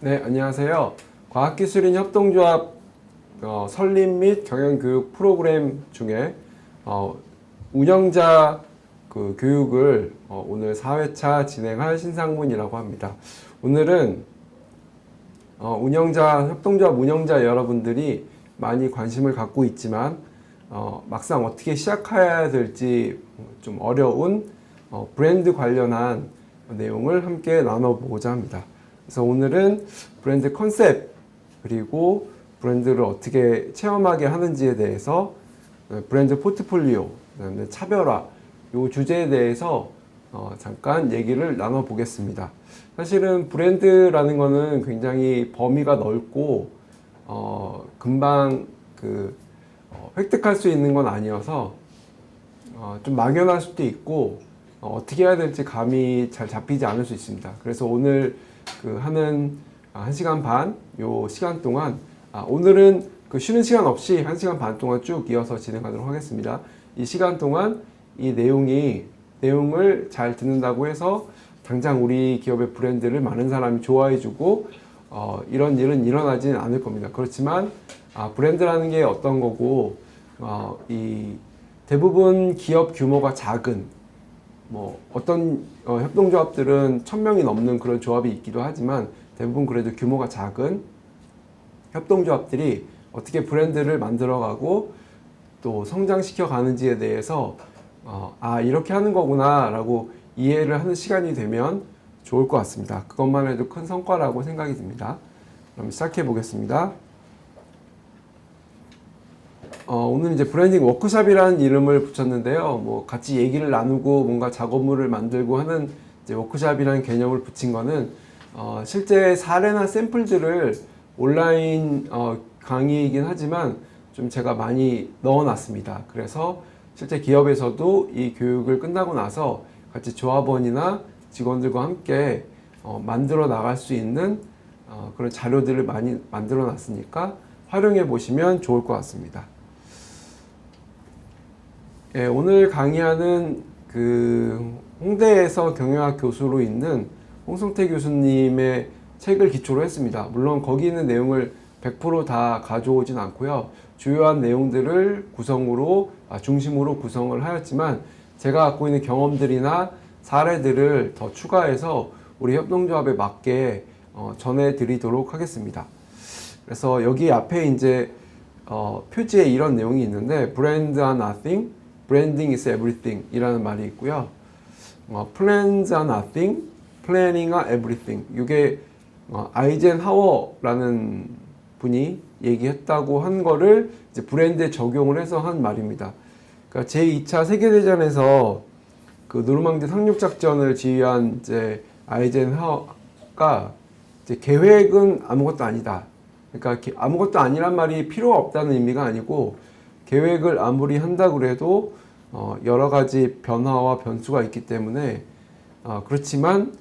네, 안녕하세요. 과학기술인 협동조합 설립 및 경영교육 프로그램 중에 운영자 교육을 오늘 4회차 진행할 신상문이라고 합니다. 오늘은 협동조합 운영자 여러분들이 많이 관심을 갖고 있지만 막상 어떻게 시작해야 될지 좀 어려운 브랜드 관련한 내용을 함께 나눠보고자 합니다. 그래서 오늘은 브랜드 컨셉 그리고 브랜드를 어떻게 체험하게 하는지에 대해서 브랜드 포트폴리오, 그다음에 차별화 이 주제에 대해서 잠깐 얘기를 나눠보겠습니다. 사실은 브랜드라는 거는 굉장히 범위가 넓고 금방 획득할 수 있는 건 아니어서 좀 막연할 수도 있고 어떻게 해야 될지 감이 잘 잡히지 않을 수 있습니다. 그래서 오늘 하는 1시간 반 요 시간 동안 오늘은 쉬는 시간 없이 1시간 반 동안 쭉 이어서 진행하도록 하겠습니다. 이 시간 동안 이 내용을 잘 듣는다고 해서 당장 우리 기업의 브랜드를 많은 사람이 좋아해주고 이런 일은 일어나지는 않을 겁니다. 그렇지만 브랜드라는 게 어떤 거고 이 대부분 기업 규모가 작은 어떤 협동조합들은 1000명이 넘는 그런 조합이 있기도 하지만 대부분 그래도 규모가 작은 협동조합들이 어떻게 브랜드를 만들어가고 또 성장시켜 가는지에 대해서 이렇게 하는 거구나 라고 이해를 하는 시간이 되면 좋을 것 같습니다. 그것만 해도 큰 성과라고 생각이 듭니다. 그럼 시작해 보겠습니다. 오늘 이제 브랜딩 워크숍이라는 이름을 붙였는데요. 같이 얘기를 나누고 뭔가 작업물을 만들고 하는 이제 워크숍이라는 개념을 붙인 거는 실제 사례나 샘플들을 온라인 강의이긴 하지만 좀 제가 많이 넣어놨습니다. 그래서 실제 기업에서도 이 교육을 끝나고 나서 같이 조합원이나 직원들과 함께 만들어 나갈 수 있는 그런 자료들을 많이 만들어 놨으니까 활용해 보시면 좋을 것 같습니다. 예, 오늘 강의하는 홍대에서 경영학 교수로 있는 홍성태 교수님의 책을 기초로 했습니다. 물론 거기 있는 내용을 100% 다 가져오진 않고요. 주요한 내용들을 중심으로 구성을 하였지만 제가 갖고 있는 경험들이나 사례들을 더 추가해서 우리 협동조합에 맞게 전해드리도록 하겠습니다. 그래서 여기 앞에 이제 표지에 이런 내용이 있는데 Brand are nothing, branding is everything 이라는 말이 있고요. Plans are nothing, planning are everything. 이게 아이젠하워라는 분이 얘기했다고 한 거를 이제 브랜드에 적용을 해서 한 말입니다. 그러니까 제2차 세계대전에서 노르망디 상륙작전을 지휘한 이제 아이젠하워가 이제 계획은 아무것도 아니다. 그러니까 아무것도 아니란 말이 필요가 없다는 의미가 아니고 계획을 아무리 한다고 해도 여러 가지 변화와 변수가 있기 때문에 그렇지만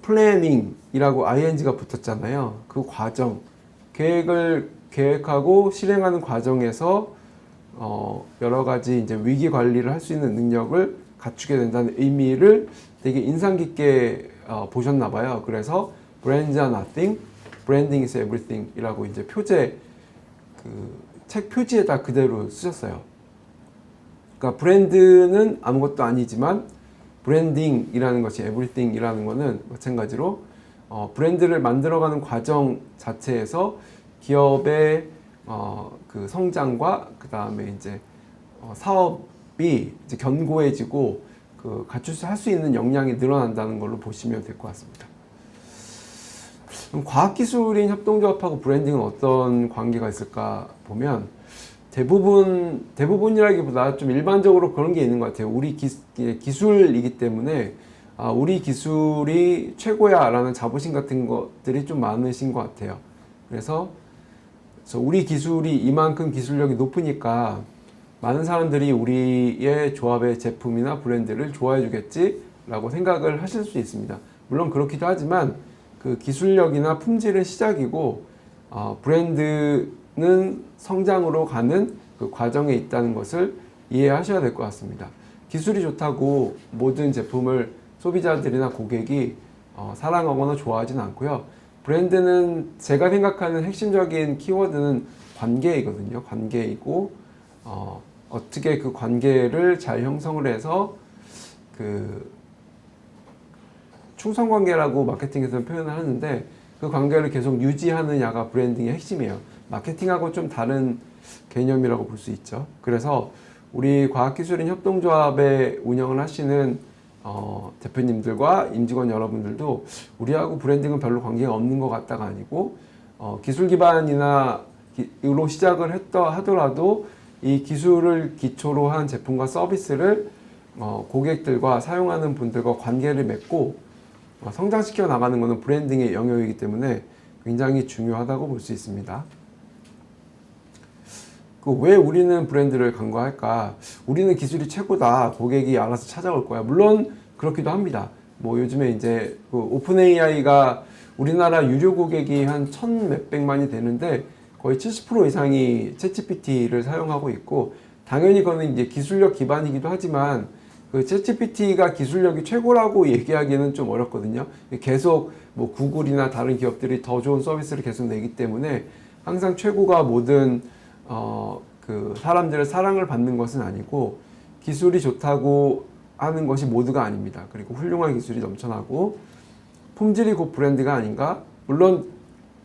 플래닝이라고 ing가 붙었잖아요. 그 과정, 계획하고 실행하는 과정에서 여러 가지 이제 위기 관리를 할 수 있는 능력을 갖추게 된다는 의미를 되게 인상 깊게 보셨나 봐요. 그래서 brands are nothing, branding is everything 이라고 이제 책 표지에다 그대로 쓰셨어요. 그러니까 브랜드는 아무것도 아니지만 브랜딩이라는 것이 everything이라는 것은 마찬가지로 브랜드를 만들어가는 과정 자체에서 기업의 성장과 그 다음에 이제 사업이 이제 견고해지고 할 수 있는 역량이 늘어난다는 걸로 보시면 될 것 같습니다. 그럼 과학기술인 협동조합하고 브랜딩은 어떤 관계가 있을까 보면 대부분이라기보다 좀 일반적으로 그런 게 있는 것 같아요. 우리 기술이기 때문에 우리 기술이 최고야 라는 자부심 같은 것들이 좀 많으신 것 같아요. 그래서 우리 기술이 이만큼 기술력이 높으니까 많은 사람들이 우리의 조합의 제품이나 브랜드를 좋아해 주겠지 라고 생각을 하실 수 있습니다. 물론 그렇기도 하지만 그 기술력이나 품질은 시작이고 브랜드는 성장으로 가는 그 과정에 있다는 것을 이해하셔야 될 것 같습니다. 기술이 좋다고 모든 제품을 소비자들이나 고객이 사랑하거나 좋아하진 않고요. 브랜드는 제가 생각하는 핵심적인 키워드는 관계이거든요. 관계이고 어떻게 그 관계를 잘 형성을 해서 그 충성 관계라고 마케팅에서는 표현을 하는데 그 관계를 계속 유지하느냐가 브랜딩의 핵심이에요. 마케팅하고 좀 다른 개념이라고 볼 수 있죠. 그래서 우리 과학기술인 협동조합에 운영을 하시는 대표님들과 임직원 여러분들도 우리하고 브랜딩은 별로 관계가 없는 것 같다가 아니고 기술 기반이나 로 시작을 했다 하더라도 이 기술을 기초로 한 제품과 서비스를 고객들과 사용하는 분들과 관계를 맺고 성장시켜 나가는 것은 브랜딩의 영역이기 때문에 굉장히 중요하다고 볼 수 있습니다. 왜 우리는 브랜드를 간과할까? 우리는 기술이 최고다. 고객이 알아서 찾아올 거야. 물론 그렇기도 합니다. 뭐 요즘에 이제 그 오픈 AI가 우리나라 유료 고객이 한 1,000몇백만이 되는데 거의 70% 이상이 챗GPT를 사용하고 있고 당연히 그거는 이제 기술력 기반이기도 하지만 그 챗GPT가 기술력이 최고라고 얘기하기는 좀 어렵거든요. 계속 뭐 구글이나 다른 기업들이 더 좋은 서비스를 계속 내기 때문에 항상 최고가 모든 그 사람들의 사랑을 받는 것은 아니고 기술이 좋다고 하는 것이 모두가 아닙니다. 그리고 훌륭한 기술이 넘쳐나고 품질이 곧 브랜드가 아닌가? 물론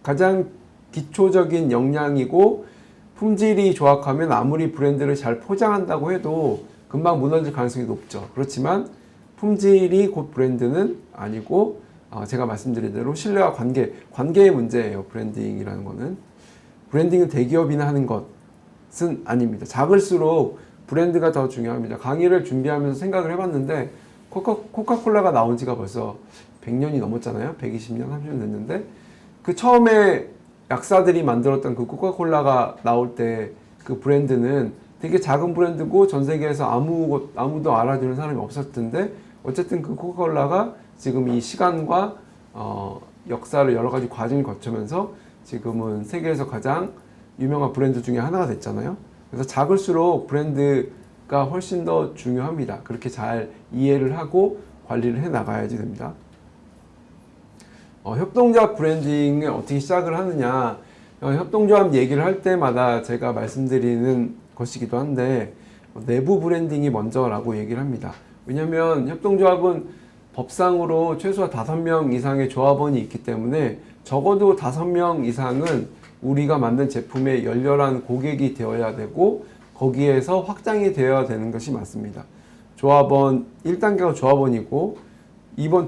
가장 기초적인 역량이고 품질이 조악하면 아무리 브랜드를 잘 포장한다고 해도 금방 무너질 가능성이 높죠. 그렇지만 품질이 곧 브랜드는 아니고 제가 말씀드린 대로 신뢰와 관계의 문제예요. 브랜딩이라는 거는. 브랜딩은 대기업이나 하는 것은 아닙니다. 작을수록 브랜드가 더 중요합니다. 강의를 준비하면서 생각을 해봤는데 코카콜라가 나온 지가 벌써 100년이 넘었잖아요. 120년, 30년 됐는데 그 처음에 약사들이 만들었던 그 코카콜라가 나올 때 그 브랜드는 되게 작은 브랜드고 전 세계에서 아무도 알아주는 사람이 없었을 텐데 어쨌든 그 코카콜라가 지금 이 시간과 역사를 여러 가지 과정을 거치면서 지금은 세계에서 가장 유명한 브랜드 중에 하나가 됐잖아요. 그래서 작을수록 브랜드가 훨씬 더 중요합니다. 그렇게 잘 이해를 하고 관리를 해 나가야지 됩니다. 협동조합 브랜딩을 어떻게 시작을 하느냐, 협동조합 얘기를 할 때마다 제가 말씀드리는 것이기도 한데 내부 브랜딩이 먼저라고 얘기를 합니다. 왜냐하면 협동조합은 법상으로 최소한 5명 이상의 조합원이 있기 때문에 적어도 5명 이상은 우리가 만든 제품에 열렬한 고객이 되어야 되고 거기에서 확장이 되어야 되는 것이 맞습니다. 조합원 1단계가 조합원이고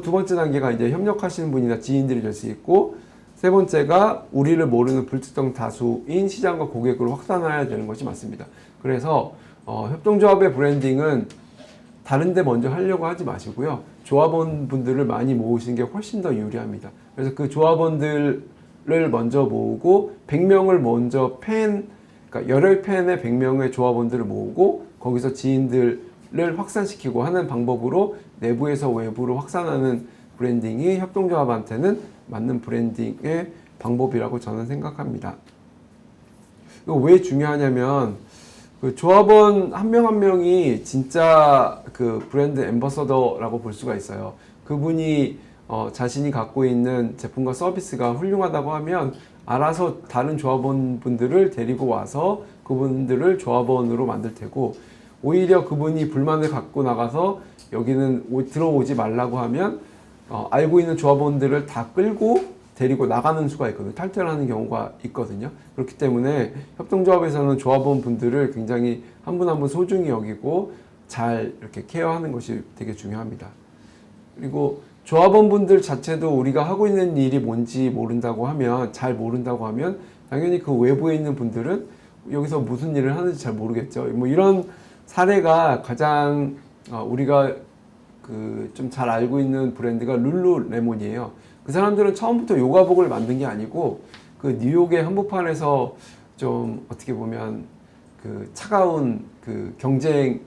두 번째 단계가 이제 협력하시는 분이나 지인들이 될 수 있고 세 번째가 우리를 모르는 불특정 다수인 시장과 고객으로 확산해야 되는 것이 맞습니다. 그래서 협동조합의 브랜딩은 다른 데 먼저 하려고 하지 마시고요. 조합원 분들을 많이 모으시는 게 훨씬 더 유리합니다. 그래서 그 조합원들을 먼저 모으고 100명을 먼저 그러니까 열혈 팬의 100명의 조합원들을 모으고 거기서 지인들을 확산시키고 하는 방법으로 내부에서 외부로 확산하는 브랜딩이 협동조합한테는 맞는 브랜딩의 방법이라고 저는 생각합니다. 이거 왜 중요하냐면 그 조합원 한 명 한 명이 진짜 그 브랜드 앰버서더라고 볼 수가 있어요. 그분이 자신이 갖고 있는 제품과 서비스가 훌륭하다고 하면 알아서 다른 조합원분들을 데리고 와서 그분들을 조합원으로 만들 테고 오히려 그분이 불만을 갖고 나가서 여기는 들어오지 말라고 하면 알고 있는 조합원들을 다 끌고 데리고 나가는 수가 있거든요. 탈퇴하는 경우가 있거든요. 그렇기 때문에 협동조합에서는 조합원 분들을 굉장히 한 분 한 분 소중히 여기고 잘 이렇게 케어하는 것이 되게 중요합니다. 그리고 조합원 분들 자체도 우리가 하고 있는 일이 뭔지 모른다고 하면 당연히 그 외부에 있는 분들은 여기서 무슨 일을 하는지 잘 모르겠죠. 뭐 이런 사례가 가장 우리가 그 좀 잘 알고 있는 브랜드가 룰루레몬이에요. 그 사람들은 처음부터 요가복을 만든 게 아니고 그 뉴욕의 한복판에서 좀 어떻게 보면 그 차가운 그 경쟁이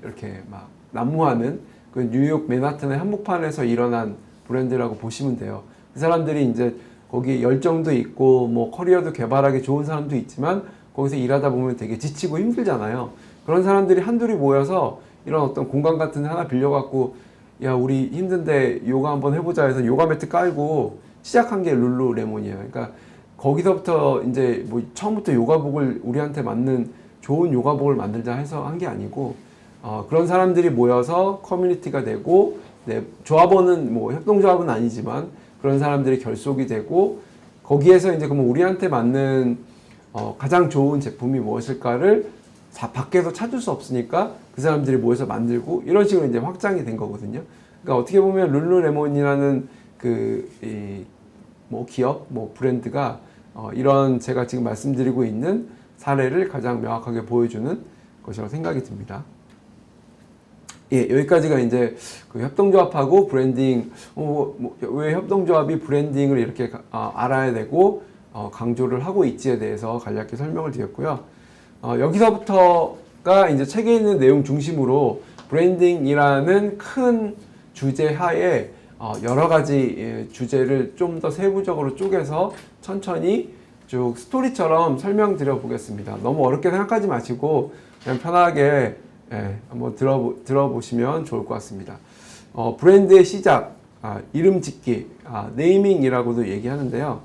이렇게 막 난무하는 그 뉴욕 맨하튼의 한복판에서 일어난 브랜드라고 보시면 돼요. 그 사람들이 이제 거기 열정도 있고 뭐 커리어도 개발하기 좋은 사람도 있지만 거기서 일하다 보면 되게 지치고 힘들잖아요. 그런 사람들이 한둘이 모여서 이런 어떤 공간 같은 데 하나 빌려갖고 야 우리 힘든데 요가 한번 해보자 해서 요가 매트 깔고 시작한 게 룰루레몬이에요. 그러니까 거기서부터 이제 뭐 처음부터 요가복을 우리한테 맞는 좋은 요가복을 만들자 해서 한 게 아니고 그런 사람들이 모여서 커뮤니티가 되고 네, 조합원은 뭐 협동조합은 아니지만 그런 사람들이 결속이 되고 거기에서 이제 그러면 우리한테 맞는 가장 좋은 제품이 무엇일까를 밖에서 찾을 수 없으니까 그 사람들이 모여서 만들고 이런 식으로 이제 확장이 된 거거든요. 그러니까 어떻게 보면 룰루레몬이라는 뭐 기업, 뭐 브랜드가 이런 제가 지금 말씀드리고 있는 사례를 가장 명확하게 보여주는 것이라고 생각이 듭니다. 예, 여기까지가 이제 그 협동조합하고 브랜딩, 왜 협동조합이 브랜딩을 이렇게 알아야 되고 강조를 하고 있지에 대해서 간략히 설명을 드렸고요. 여기서부터가 이제 책에 있는 내용 중심으로 브랜딩이라는 큰 주제 하에 여러 가지 주제를 좀 더 세부적으로 쪼개서 천천히 쭉 스토리처럼 설명드려 보겠습니다. 너무 어렵게 생각하지 마시고 그냥 편하게 한번 들어보시면 좋을 것 같습니다. 브랜드의 시작, 이름 짓기, 네이밍이라고도 얘기하는데요.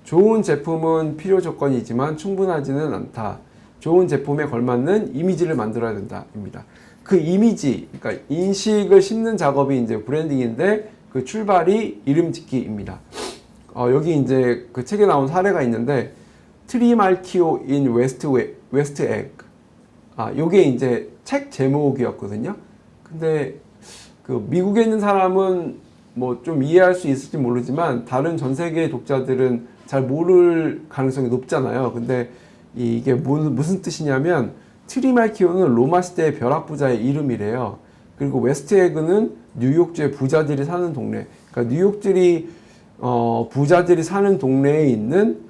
좋은 제품은 필요 조건이지만 충분하지는 않다. 좋은 제품에 걸맞는 이미지를 만들어야 된다입니다. 그 이미지, 그러니까 인식을 심는 작업이 이제 브랜딩인데 그 출발이 이름 짓기입니다. 여기 이제 그 책에 나온 사례가 있는데 트리말키오 인 웨스트 엑. 요게 이제 책 제목이었거든요. 근데 그 미국에 있는 사람은 뭐 좀 이해할 수 있을지 모르지만 다른 전 세계 독자들은 잘 모를 가능성이 높잖아요. 근데 이게 무슨 뜻이냐면 트리말키오는 로마 시대의 벼락부자의 이름이래요. 그리고 웨스트에그는 뉴욕주의 부자들이 사는 동네. 그러니까 뉴욕들이 부자들이 사는 동네에 있는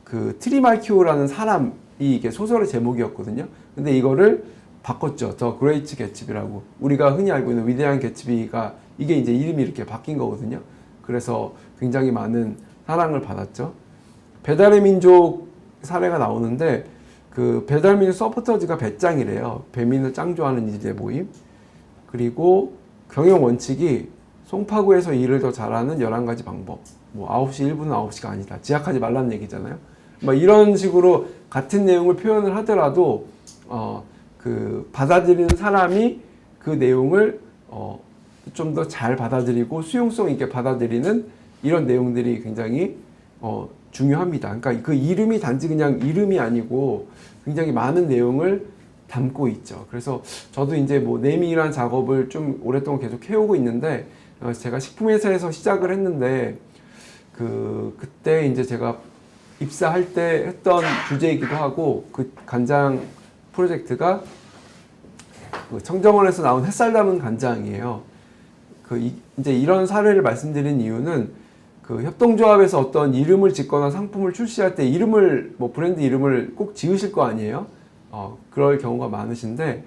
그 트리말키오라는 사람이 이게 소설의 제목이었거든요. 근데 이거를 바꿨죠. 더 그레이트 개츠비라고. 우리가 흔히 알고 있는 위대한 개츠비가 이게 이제 이름이 이렇게 바뀐 거거든요. 그래서 굉장히 많은 사랑을 받았죠. 배달의 민족 사례가 나오는데 그 배달의 민족 서포터즈가 배짱이래요. 배민을 짱 좋아하는 이들의 모임. 그리고 경영 원칙이 송파구에서 일을 더 잘하는 11가지 방법. 뭐 9시 1분은 9시가 아니다. 지각하지 말라는 얘기잖아요. 뭐 이런 식으로 같은 내용을 표현을 하더라도 그 받아들이는 사람이 그 내용을 좀 더 잘 받아들이고 수용성 있게 받아들이는 이런 내용들이 굉장히 중요합니다. 그러니까 그 이름이 단지 그냥 이름이 아니고 굉장히 많은 내용을 담고 있죠. 그래서 저도 이제 뭐 네이밍이라는 작업을 좀 오랫동안 계속 해오고 있는데 제가 식품회사에서 시작을 했는데 그때 이제 제가 입사할 때 했던 주제이기도 하고 그 간장 프로젝트가 그 청정원에서 나온 햇살 담은 간장이에요. 이제 이런 사례를 말씀드린 이유는 그 협동조합에서 어떤 이름을 짓거나 상품을 출시할 때 뭐 브랜드 이름을 꼭 지으실 거 아니에요? 그럴 경우가 많으신데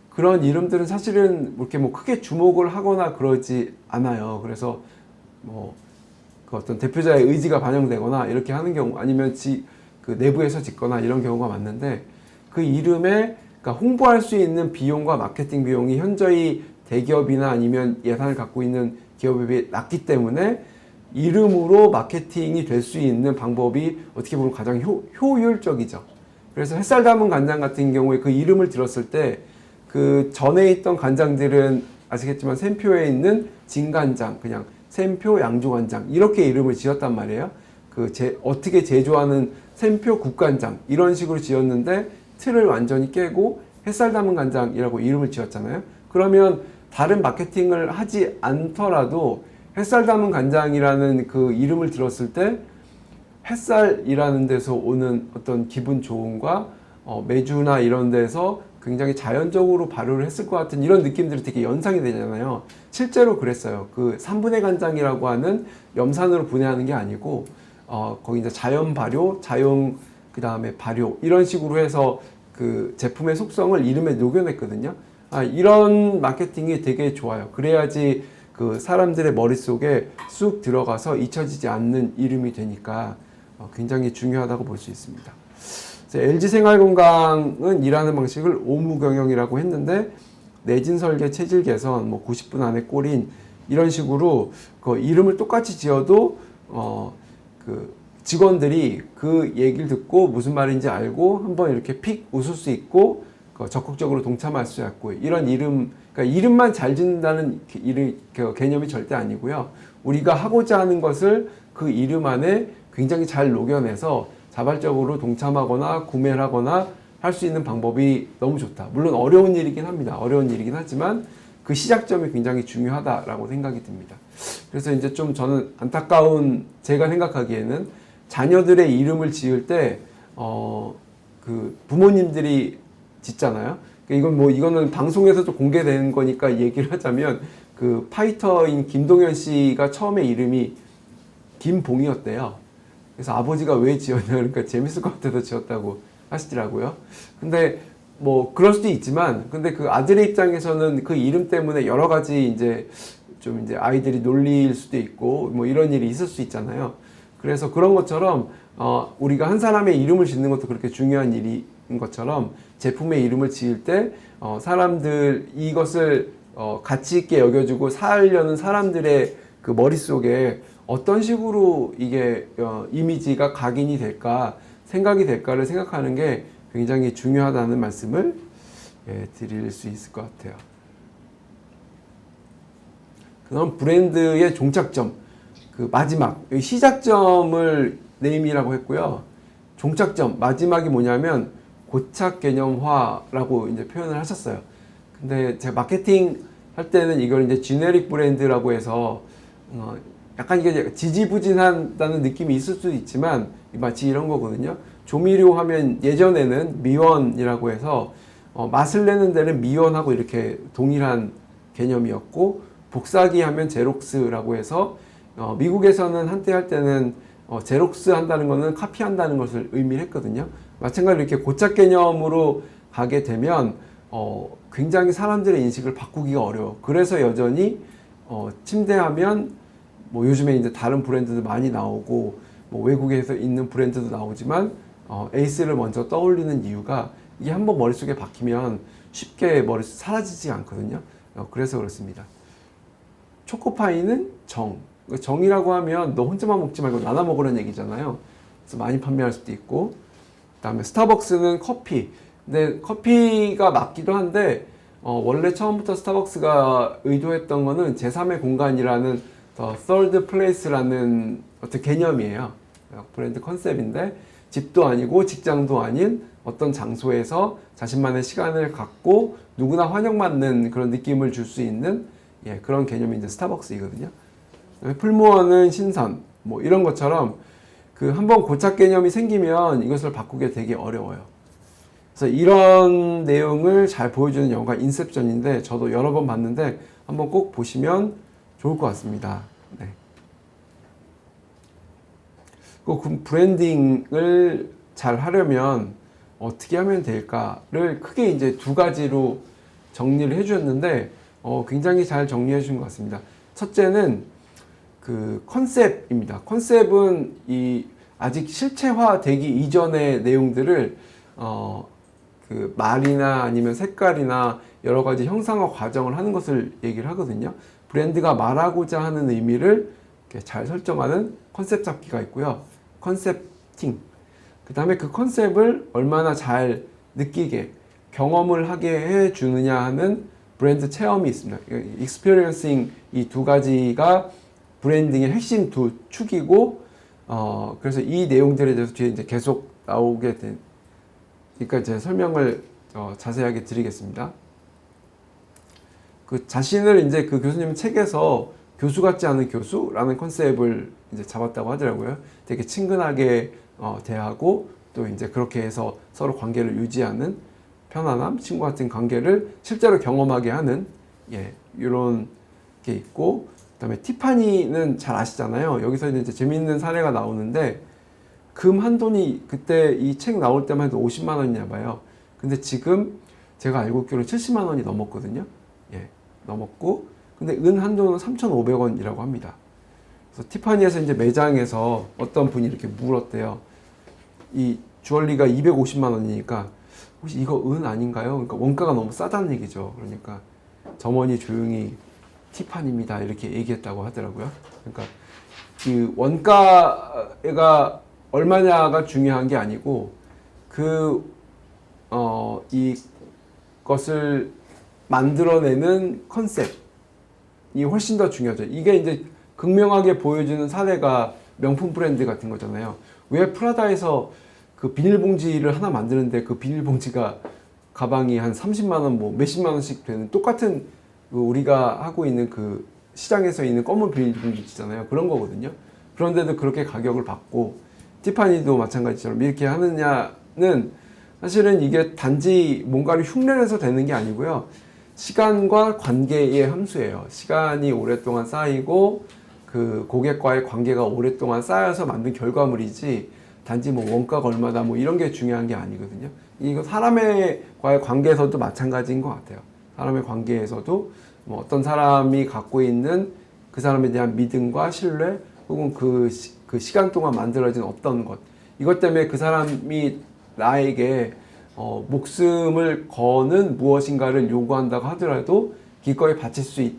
그런 이름들은 사실은 이렇게 뭐 크게 주목을 하거나 그러지 않아요. 그래서 뭐 그 어떤 대표자의 의지가 반영되거나 이렇게 하는 경우 아니면 그 내부에서 짓거나 이런 경우가 많은데 그 이름에 그러니까 홍보할 수 있는 비용과 마케팅 비용이 현저히 대기업이나 아니면 예산을 갖고 있는 기업에 비해 낮기 때문에 이름으로 마케팅이 될 수 있는 방법이 어떻게 보면 가장 효율적이죠. 그래서 햇살 담은 간장 같은 경우에 그 이름을 들었을 때 그 전에 있던 간장들은 아시겠지만 샘표에 있는 진간장, 그냥 샘표 양조간장 이렇게 이름을 지었단 말이에요. 어떻게 제조하는 샘표 국간장 이런 식으로 지었는데 틀을 완전히 깨고 햇살 담은 간장이라고 이름을 지었잖아요. 그러면 다른 마케팅을 하지 않더라도 햇살 담은 간장이라는 그 이름을 들었을 때 햇살이라는 데서 오는 어떤 기분 좋음과 매주나 이런 데서 굉장히 자연적으로 발효를 했을 것 같은 이런 느낌들이 되게 연상이 되잖아요. 실제로 그랬어요. 그 3분의 간장이라고 하는 염산으로 분해하는 게 아니고 거기 이제 자연 발효, 그 다음에 발효 이런 식으로 해서 그 제품의 속성을 이름에 녹여냈거든요. 이런 마케팅이 되게 좋아요. 그래야지 그 사람들의 머릿속에 쑥 들어가서 잊혀지지 않는 이름이 되니까 굉장히 중요하다고 볼 수 있습니다. LG생활건강은 일하는 방식을 오무경영이라고 했는데 내진 설계, 체질 개선, 뭐 90분 안에 골인 이런 식으로 그 이름을 똑같이 지어도 그 직원들이 그 얘기를 듣고 무슨 말인지 알고 한번 이렇게 픽 웃을 수 있고 적극적으로 동참할 수 있고 이런 이름, 그러니까 이름만 잘 짓는다는 그 개념이 절대 아니고요. 우리가 하고자 하는 것을 그 이름 안에 굉장히 잘 녹여내서 자발적으로 동참하거나 구매를 하거나 할 수 있는 방법이 너무 좋다. 물론 어려운 일이긴 합니다. 어려운 일이긴 하지만 그 시작점이 굉장히 중요하다라고 생각이 듭니다. 그래서 이제 좀 저는 안타까운, 제가 생각하기에는 자녀들의 이름을 지을 때, 그 부모님들이 짓잖아요. 이거는 방송에서도 공개된 거니까 얘기를 하자면, 그 파이터인 김동현 씨가 처음에 이름이 김봉이었대요. 그래서 아버지가 왜 지었냐, 그러니까 재밌을 것 같아서 지었다고 하시더라고요. 근데 뭐 그럴 수도 있지만, 근데 그 아들의 입장에서는 그 이름 때문에 여러 가지 이제 아이들이 놀릴 수도 있고 뭐 이런 일이 있을 수 있잖아요. 그래서 그런 것처럼 우리가 한 사람의 이름을 짓는 것도 그렇게 중요한 일인 것처럼 제품의 이름을 지을 때 사람들 이것을 가치 있게 여겨주고 살려는 사람들의 그 머릿속에 어떤 식으로 이게 이미지가 각인이 될까, 생각이 될까를 생각하는 게 굉장히 중요하다는 말씀을 드릴 수 있을 것 같아요. 그다음 브랜드의 종착점, 그 마지막, 시작점을 네임이라고 했고요. 종착점, 마지막이 뭐냐면 고착 개념화라고 이제 표현을 하셨어요. 근데 제가 마케팅 할 때는 이걸 이제 지네릭 브랜드라고 해서 약간 이게 지지부진하다는 느낌이 있을 수도 있지만 마치 이런 거거든요. 조미료 하면 예전에는 미원이라고 해서 맛을 내는 데는 미원하고 이렇게 동일한 개념이었고, 복사기 하면 제록스라고 해서 미국에서는 한때 할 때는 제록스 한다는 거는 카피한다는 것을 의미를 했거든요. 마찬가지로 이렇게 고착 개념으로 가게 되면 굉장히 사람들의 인식을 바꾸기가 어려워. 그래서 여전히 침대하면 뭐 요즘에 이제 다른 브랜드도 많이 나오고 뭐 외국에서 있는 브랜드도 나오지만 에이스를 먼저 떠올리는 이유가 이게 한번 머릿속에 박히면 쉽게 머릿속에 사라지지 않거든요. 그래서 그렇습니다. 초코파이는 정이라고 하면 너 혼자만 먹지 말고 나눠 먹으라는 얘기잖아요. 그래서 많이 판매할 수도 있고, 그 다음에 스타벅스는 커피. 근데 커피가 맞기도 한데 원래 처음부터 스타벅스가 의도했던 거는 제3의 공간이라는 The Third Place라는 어떤 개념이에요. 브랜드 컨셉인데 집도 아니고 직장도 아닌 어떤 장소에서 자신만의 시간을 갖고 누구나 환영받는 그런 느낌을 줄 수 있는 그런 개념이 이제 스타벅스이거든요. 풀무원은 신선, 뭐 이런 것처럼 그 한번 고착 개념이 생기면 이것을 바꾸기 되게 어려워요. 그래서 이런 내용을 잘 보여주는 영화가 인셉션인데 저도 여러 번 봤는데 한번 꼭 보시면 좋을 것 같습니다. 네. 그 브랜딩을 잘 하려면 어떻게 하면 될까를 크게 이제 두 가지로 정리를 해주셨는데 굉장히 잘 정리해 주신 것 같습니다. 첫째는 그 컨셉입니다. 컨셉은 이 아직 실체화되기 이전의 내용들을 그 말이나 아니면 색깔이나 여러 가지 형상화 과정을 하는 것을 얘기를 하거든요. 브랜드가 말하고자 하는 의미를 이렇게 잘 설정하는 컨셉 잡기가 있고요. 컨셉팅. 그 다음에 그 컨셉을 얼마나 잘 느끼게 경험을 하게 해주느냐 하는 브랜드 체험이 있습니다. 익스피리언싱 이 두 가지가 브랜딩의 핵심 두 축이고, 그래서 이 내용들에 대해서 뒤에 이제 계속 나오게 그러니까 제 설명을 자세하게 드리겠습니다. 그 자신을 이제 그 교수님 책에서 교수 같지 않은 교수라는 컨셉을 이제 잡았다고 하더라고요. 되게 친근하게 대하고 또 이제 그렇게 해서 서로 관계를 유지하는 편안함, 친구 같은 관계를 실제로 경험하게 하는 이런 게 있고, 그다음에 티파니는 잘 아시잖아요. 여기서 이제 재미있는 사례가 나오는데 금 한 돈이 그때 이 책 나올 때만 해도 50만 원이나 봐요. 근데 지금 제가 알고 있기로는 70만 원이 넘었거든요. 넘었고, 근데 은 한 돈은 3,500원이라고 합니다. 그래서 티파니에서 이제 매장에서 어떤 분이 이렇게 물었대요. 이 주얼리가 250만 원이니까 혹시 이거 은 아닌가요? 그러니까 원가가 너무 싸다는 얘기죠. 그러니까 점원이 조용히 티파니입니다 이렇게 얘기했다고 하더라고요. 그러니까 그 원가가 얼마냐가 중요한 게 아니고 이것을 만들어내는 컨셉이 훨씬 더 중요하죠. 이게 이제 극명하게 보여주는 사례가 명품 브랜드 같은 거잖아요. 왜 프라다에서 그 비닐봉지를 하나 만드는데 그 비닐봉지가 가방이 한 30만 원, 뭐 몇십만 원씩 되는 똑같은 우리가 하고 있는 그 시장에서 있는 검은 비닐봉지잖아요. 그런 거거든요. 그런데도 그렇게 가격을 받고 티파니도 마찬가지처럼 이렇게 하느냐는 사실은 이게 단지 뭔가를 흉내내서 되는 게 아니고요. 시간과 관계의 함수예요. 시간이 오랫동안 쌓이고 그 고객과의 관계가 오랫동안 쌓여서 만든 결과물이지 단지 뭐 원가가 얼마다 뭐 이런 게 중요한 게 아니거든요. 이거 사람과의 관계에서도 마찬가지인 것 같아요. 사람의 관계에서도 뭐 어떤 사람이 갖고 있는 그 사람에 대한 믿음과 신뢰 혹은 그 시간 동안 만들어진 어떤 것 이것 때문에 그 사람이 나에게 목숨을 거는 무엇인가를 요구한다고 하더라도 기꺼이 바칠 수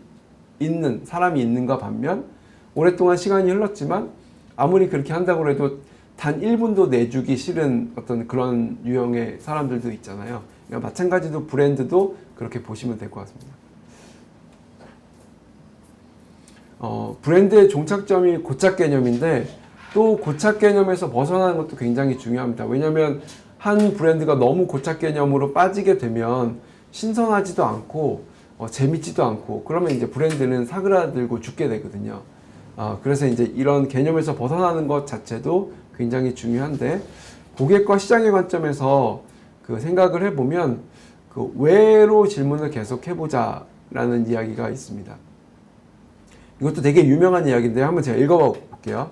있는 사람이 있는가 반면 오랫동안 시간이 흘렀지만 아무리 그렇게 한다고 해도 단 1분도 내주기 싫은 어떤 그런 유형의 사람들도 있잖아요. 그러니까 마찬가지로 브랜드도 그렇게 보시면 될 것 같습니다. 브랜드의 종착점이 고착 개념인데 또 고착 개념에서 벗어나는 것도 굉장히 중요합니다. 왜냐하면 한 브랜드가 너무 고착 개념으로 빠지게 되면 신선하지도 않고 재밌지도 않고 그러면 이제 브랜드는 사그라들고 죽게 되거든요. 그래서 이제 이런 개념에서 벗어나는 것 자체도 굉장히 중요한데 고객과 시장의 관점에서 그 생각을 해보면 그 왜로 질문을 계속 해보자라는 이야기가 있습니다. 이것도 되게 유명한 이야기인데 한번 제가 읽어봐 볼게요.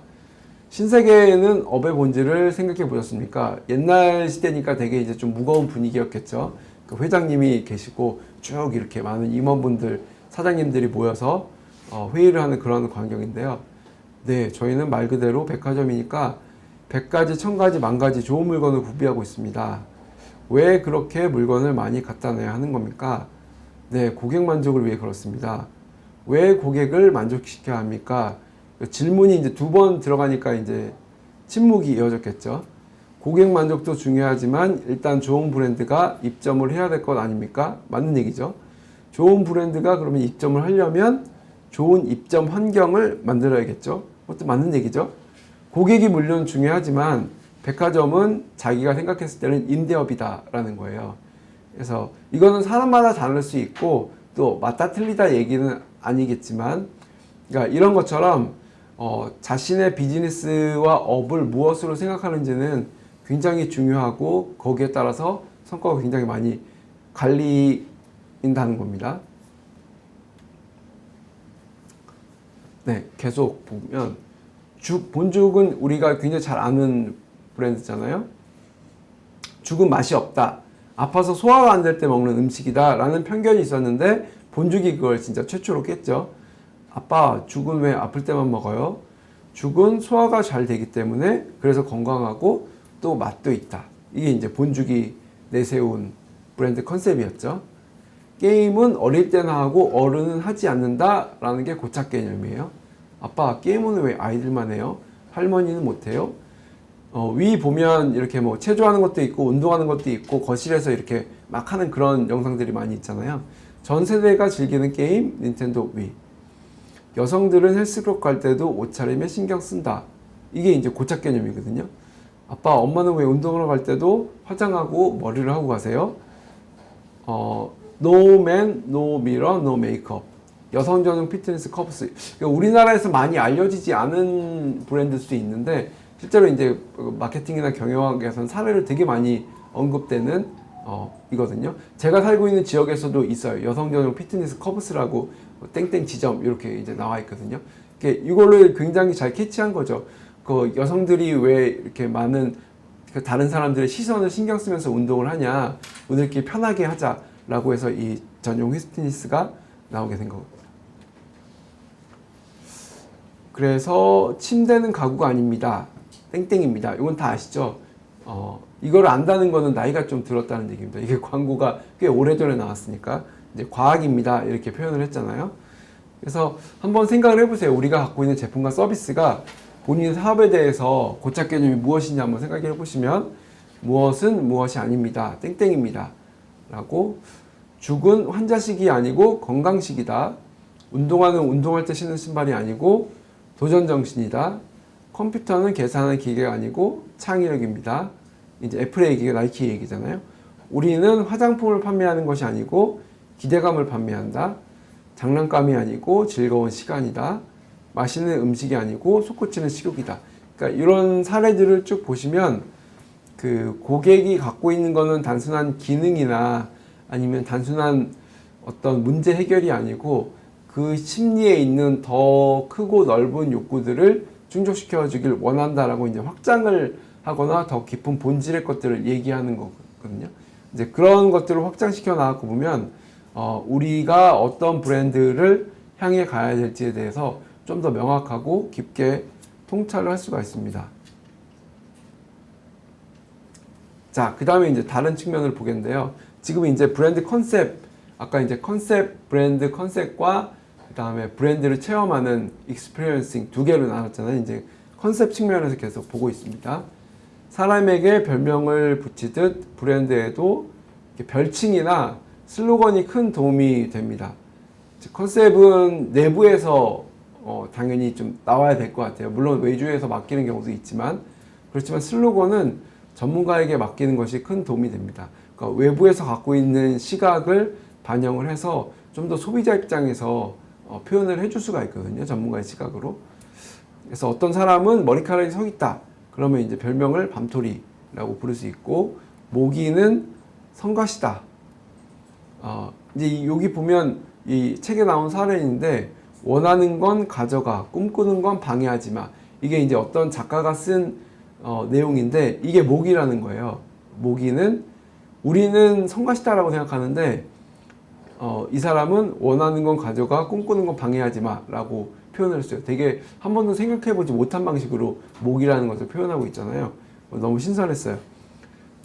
신세계는 업의 본질을 생각해 보셨습니까? 옛날 시대니까 되게 이제 좀 무거운 분위기였겠죠. 그 회장님이 계시고 쭉 이렇게 많은 임원분들, 사장님들이 모여서 회의를 하는 그런 광경인데요. 네, 저희는 말 그대로 백화점이니까 100가지, 1000가지, 10,000가지 좋은 물건을 구비하고 있습니다. 왜 그렇게 물건을 많이 갖다 놔야 하는 겁니까? 네, 고객 만족을 위해 그렇습니다. 왜 고객을 만족시켜야 합니까? 질문이 이제 2번 들어가니까 이제 침묵이 이어졌겠죠. 고객 만족도 중요하지만 일단 좋은 브랜드가 입점을 해야 될 것 아닙니까? 맞는 얘기죠. 좋은 브랜드가 그러면 입점을 하려면 좋은 입점 환경을 만들어야겠죠. 그것도 맞는 얘기죠. 고객이 물론 중요하지만 백화점은 자기가 생각했을 때는 임대업이다라는 거예요. 그래서 이거는 사람마다 다를 수 있고 또 맞다 틀리다 얘기는 아니겠지만 그러니까 이런 것처럼 자신의 비즈니스와 업을 무엇으로 생각하는지는 굉장히 중요하고 거기에 따라서 성과가 굉장히 많이 갈린다는 겁니다. 네, 계속 보면 본죽은 우리가 굉장히 잘 아는 브랜드잖아요. 죽은 맛이 없다. 아파서 소화가 안 될 때 먹는 음식이다 라는 편견이 있었는데 본죽이 그걸 진짜 최초로 깼죠. 아빠, 죽은 왜 아플 때만 먹어요? 죽은 소화가 잘 되기 때문에 그래서 건강하고 또 맛도 있다. 이게 이제 본죽이 내세운 브랜드 컨셉이었죠. 게임은 어릴 때나 하고 어른은 하지 않는다 라는 게 고착 개념이에요. 아빠, 게임은 왜 아이들만 해요? 할머니는 못해요? 위 보면 이렇게 뭐 체조하는 것도 있고 운동하는 것도 있고 거실에서 이렇게 막 하는 그런 영상들이 많이 있잖아요. 전 세대가 즐기는 게임 닌텐도 위. 여성들은 헬스클럽 갈 때도 옷차림에 신경 쓴다. 이게 이제 고착 개념이거든요. 아빠, 엄마는 왜 운동하러 갈 때도 화장하고 머리를 하고 가세요? No man, no mirror, no makeup. 여성 전용 피트니스 커브스. 우리나라에서 많이 알려지지 않은 브랜드일 수도 있는데 실제로 이제 마케팅이나 경영학에서는 사례를 되게 많이 언급되는 이거든요. 제가 살고 있는 지역에서도 있어요. 여성 전용 피트니스 커브스라고 땡땡 지점 이렇게 이제 나와 있거든요. 이걸로 굉장히 잘 캐치한 거죠. 그 여성들이 왜 이렇게 많은 다른 사람들의 시선을 신경 쓰면서 운동을 하냐, 오늘끼리 편하게 하자라고 해서 이 전용 피트니스가 나오게 된 거거든요. 그래서 침대는 가구가 아닙니다. 땡땡입니다. 이건 다 아시죠? 이걸 안다는 거는 나이가 좀 들었다는 얘기입니다. 이게 광고가 꽤 오래전에 나왔으니까 이제 과학입니다. 이렇게 표현을 했잖아요. 그래서 한번 생각을 해보세요. 우리가 갖고 있는 제품과 서비스가 본인 사업에 대해서 고착 개념이 무엇인지 한번 생각해 보시면 무엇은 무엇이 아닙니다. 땡땡입니다. 라고 죽은 환자식이 아니고 건강식이다. 운동화는 운동할 때 신는 신발이 아니고 도전정신이다. 컴퓨터는 계산하는 기계가 아니고 창의력입니다. 이제 애플의 얘기가 나이키 얘기잖아요. 우리는 화장품을 판매하는 것이 아니고 기대감을 판매한다. 장난감이 아니고 즐거운 시간이다. 맛있는 음식이 아니고 솟구치는 식욕이다. 그러니까 이런 사례들을 쭉 보시면 그 고객이 갖고 있는 거는 단순한 기능이나 아니면 단순한 어떤 문제 해결이 아니고 그 심리에 있는 더 크고 넓은 욕구들을 충족시켜 주길 원한다라고 이제 확장을 하거나 더 깊은 본질의 것들을 얘기하는 거거든요. 이제 그런 것들을 확장시켜 나가고 보면 우리가 어떤 브랜드를 향해 가야 될지에 대해서 좀 더 명확하고 깊게 통찰을 할 수가 있습니다. 자, 그 다음에 이제 다른 측면을 보겠는데요. 지금 이제 브랜드 컨셉, 아까 이제 컨셉, 브랜드 컨셉과 그 다음에 브랜드를 체험하는 익스피리언싱 두 개로 나눴잖아요. 이제 컨셉 측면에서 계속 보고 있습니다. 사람에게 별명을 붙이듯 브랜드에도 별칭이나 슬로건이 큰 도움이 됩니다. 컨셉은 내부에서 당연히 좀 나와야 될 것 같아요. 물론 외주에서 맡기는 경우도 있지만 그렇지만 슬로건은 전문가에게 맡기는 것이 큰 도움이 됩니다. 그러니까 외부에서 갖고 있는 시각을 반영을 해서 좀 더 소비자 입장에서 표현을 해줄 수가 있거든요. 전문가의 시각으로. 그래서 어떤 사람은 머리카락이 서 있다. 그러면 이제 별명을 밤토리라고 부를 수 있고, 모기는 성가시다. 이제 여기 보면 이 책에 나온 사례인데, 원하는 건 가져가, 꿈꾸는 건 방해하지 마. 이게 이제 어떤 작가가 쓴 내용인데, 이게 모기라는 거예요. 모기는 우리는 성가시다라고 생각하는데, 이 사람은 원하는 건 가져가, 꿈꾸는 건 방해하지 마 라고 표현을 했어요. 되게 한 번도 생각해보지 못한 방식으로 모기라는 것을 표현하고 있잖아요. 너무 신선했어요.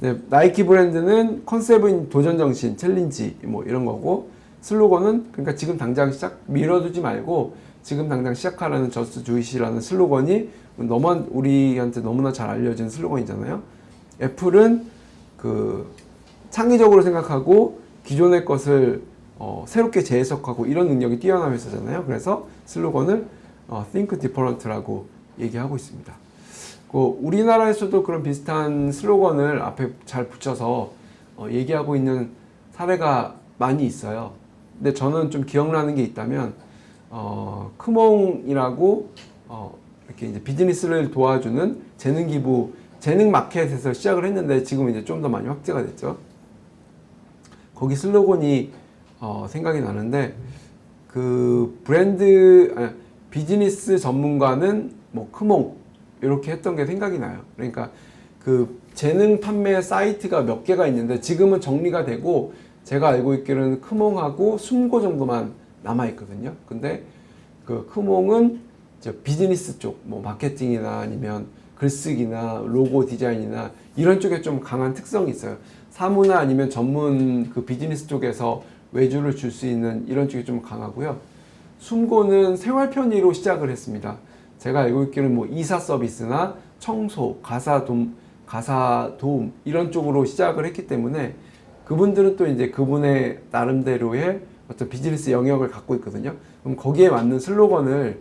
네, 나이키 브랜드는 컨셉은 도전정신, 챌린지 뭐 이런 거고, 슬로건은 그러니까 지금 당장 미뤄두지 말고 지금 당장 시작하라는 저스트 주이시라는 슬로건이 우리한테 너무나 잘 알려진 슬로건이잖아요. 애플은 그 창의적으로 생각하고 기존의 것을 새롭게 재해석하고 이런 능력이 뛰어난 회사잖아요. 그래서 슬로건을 Think Different라고 얘기하고 있습니다. 우리나라에서도 그런 비슷한 슬로건을 앞에 잘 붙여서 얘기하고 있는 사례가 많이 있어요. 근데 저는 좀 기억나는 게 있다면 크몽이라고 이렇게 이제 비즈니스를 도와주는 재능 기부, 재능 마켓에서 시작을 했는데 지금 이제 좀 더 많이 확대가 됐죠. 거기 슬로건이 생각이 나는데, 그 비즈니스 전문가는 뭐 크몽 이렇게 했던 게 생각이 나요. 그러니까 그 재능 판매 사이트가 몇 개가 있는데 지금은 정리가 되고 제가 알고 있기로는 크몽하고 숨고 정도만 남아 있거든요. 근데 그 크몽은 비즈니스 쪽, 뭐 마케팅이나 아니면 글쓰기나 로고 디자인이나 이런 쪽에 좀 강한 특성이 있어요. 사무나 아니면 전문 그 비즈니스 쪽에서 외주를 줄 수 있는 이런 쪽이 좀 강하고요. 숨고는 생활 편의로 시작을 했습니다. 제가 알고 있기로는 뭐 이사 서비스나 청소, 가사 도움 이런 쪽으로 시작을 했기 때문에 그분들은 또 이제 그분의 나름대로의 어떤 비즈니스 영역을 갖고 있거든요. 그럼 거기에 맞는 슬로건을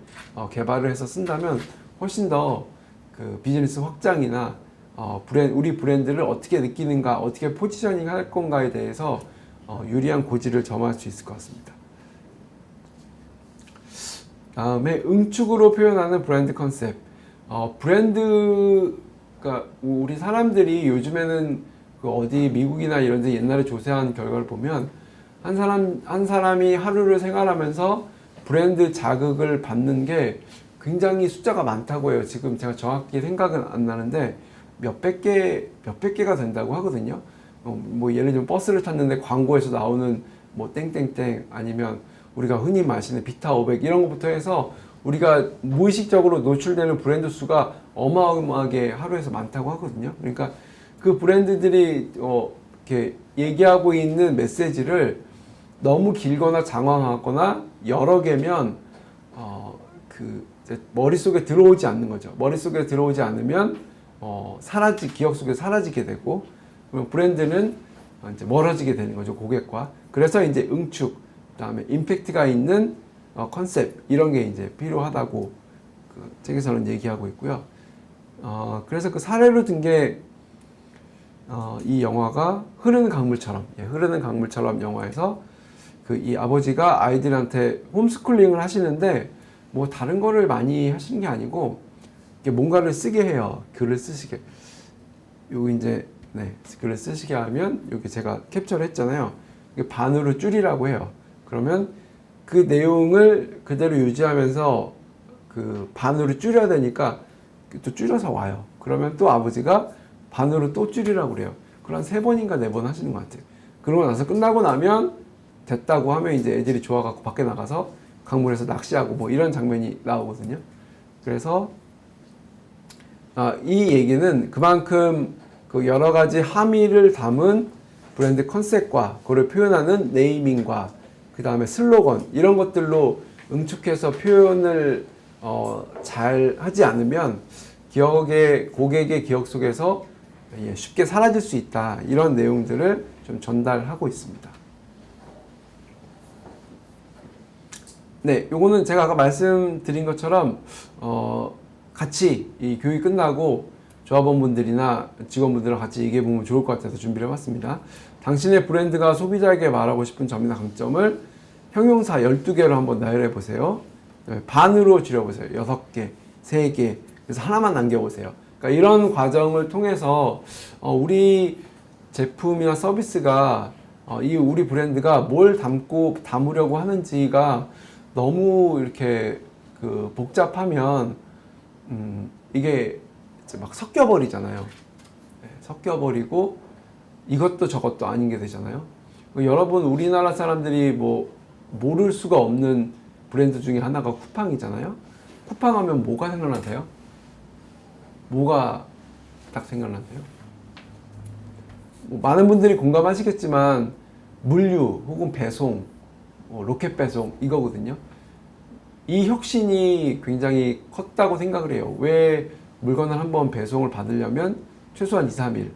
개발을 해서 쓴다면 훨씬 더 그 비즈니스 확장이나 우리 브랜드를 어떻게 느끼는가, 어떻게 포지셔닝 할 건가에 대해서 유리한 고지를 점할 수 있을 것 같습니다. 다음에 응축으로 표현하는 브랜드 컨셉. 브랜드가 우리 사람들이 요즘에는 그 어디 미국이나 이런 데 옛날에 조사한 결과를 보면 한 사람이 하루를 생활하면서 브랜드 자극을 받는 게 굉장히 숫자가 많다고 해요. 지금 제가 정확히 생각은 안 나는데 몇백 개가 된다고 하거든요. 뭐 예를 들면 버스를 탔는데 광고에서 나오는 뭐 땡땡땡, 아니면 우리가 흔히 마시는 비타 500 이런 것부터 해서 우리가 무의식적으로 노출되는 브랜드 수가 어마어마하게 하루에서 많다고 하거든요. 그러니까 그 브랜드들이 이렇게 얘기하고 있는 메시지를 너무 길거나 장황하거나 여러 개면 이제 머릿속에 들어오지 않는 거죠. 머릿속에 들어오지 않으면 기억 속에 사라지게 되고, 그러면 브랜드는 이제 멀어지게 되는 거죠, 고객과. 그래서 이제 응축, 그다음에 임팩트가 있는 컨셉, 이런 게 이제 필요하다고 그 책에서는 얘기하고 있고요. 그래서 그 사례로 든 게 이 영화가 흐르는 강물처럼 영화에서 그 이 아버지가 아이들한테 홈스쿨링을 하시는데 뭐 다른 거를 많이 하시는 게 아니고 뭔가를 쓰게 해요. 글을 쓰시게. 요 이제 글을 쓰시게 하면 여기 제가 캡처를 했잖아요. 이게 반으로 줄이라고 해요. 그러면 그 내용을 그대로 유지하면서 그 반으로 줄여야 되니까 또 줄여서 와요. 그러면 또 아버지가 반으로 또 줄이라고 그래요. 그걸 한 3번인가 4번 하시는 것 같아요. 그러고 나서 끝나고 나면 됐다고 하면 이제 애들이 좋아갖고 밖에 나가서 강물에서 낚시하고 뭐 이런 장면이 나오거든요. 그래서 이 얘기는 그만큼 그 여러 가지 함의를 담은 브랜드 컨셉과 그걸 표현하는 네이밍과 그 다음에 슬로건 이런 것들로 응축해서 표현을 잘 하지 않으면 고객의 기억 속에서 쉽게 사라질 수 있다. 이런 내용들을 좀 전달하고 있습니다. 네, 요거는 제가 아까 말씀드린 것처럼 같이 이 교육이 끝나고 조합원분들이나 직원분들이랑 같이 얘기해 보면 좋을 것 같아서 준비를 해봤습니다. 당신의 브랜드가 소비자에게 말하고 싶은 점이나 강점을 형용사 12개로 한번 나열해 보세요. 반으로 줄여보세요. 6개, 3개. 그래서 하나만 남겨보세요. 그러니까 이런 과정을 통해서 우리 제품이나 서비스가 우리 브랜드가 뭘 담으려고 하는지가 너무 이렇게 복잡하면 이게 이제 막 섞여버리잖아요. 섞여버리고 이것도 저것도 아닌 게 되잖아요. 여러분 우리나라 사람들이 뭐 모를 수가 없는 브랜드 중에 하나가 쿠팡이잖아요. 쿠팡 하면 뭐가 생각나세요? 뭐가 딱 생각나세요? 뭐 많은 분들이 공감하시겠지만 물류 혹은 배송, 로켓 배송 이거거든요. 이 혁신이 굉장히 컸다고 생각을 해요. 왜 물건을 한번 배송을 받으려면 최소한 2, 3일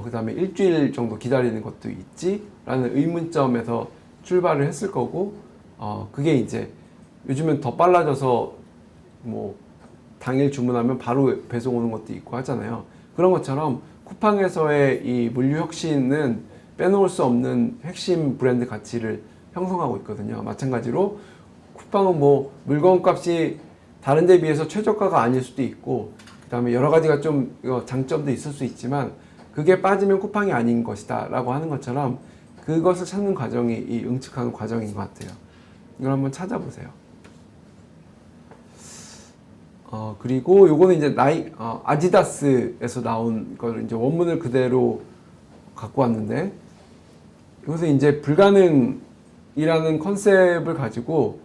그 다음에 일주일 정도 기다리는 것도 있지? 라는 의문점에서 출발을 했을 거고 그게 이제 요즘은 더 빨라져서 뭐 당일 주문하면 바로 배송 오는 것도 있고 하잖아요. 그런 것처럼 쿠팡에서의 이 물류 혁신은 빼놓을 수 없는 핵심 브랜드 가치를 형성하고 있거든요. 마찬가지로 쿠팡은 뭐 물건 값이 다른 데 비해서 최저가가 아닐 수도 있고 그 다음에 여러 가지가 좀 장점도 있을 수 있지만 그게 빠지면 쿠팡이 아닌 것이다 라고 하는 것처럼 그것을 찾는 과정이 이 응축하는 과정인 것 같아요. 이걸 한번 찾아보세요. 그리고 요거는 이제 아디다스에서 나온 걸 이제 원문을 그대로 갖고 왔는데 여기서 이제 불가능이라는 컨셉을 가지고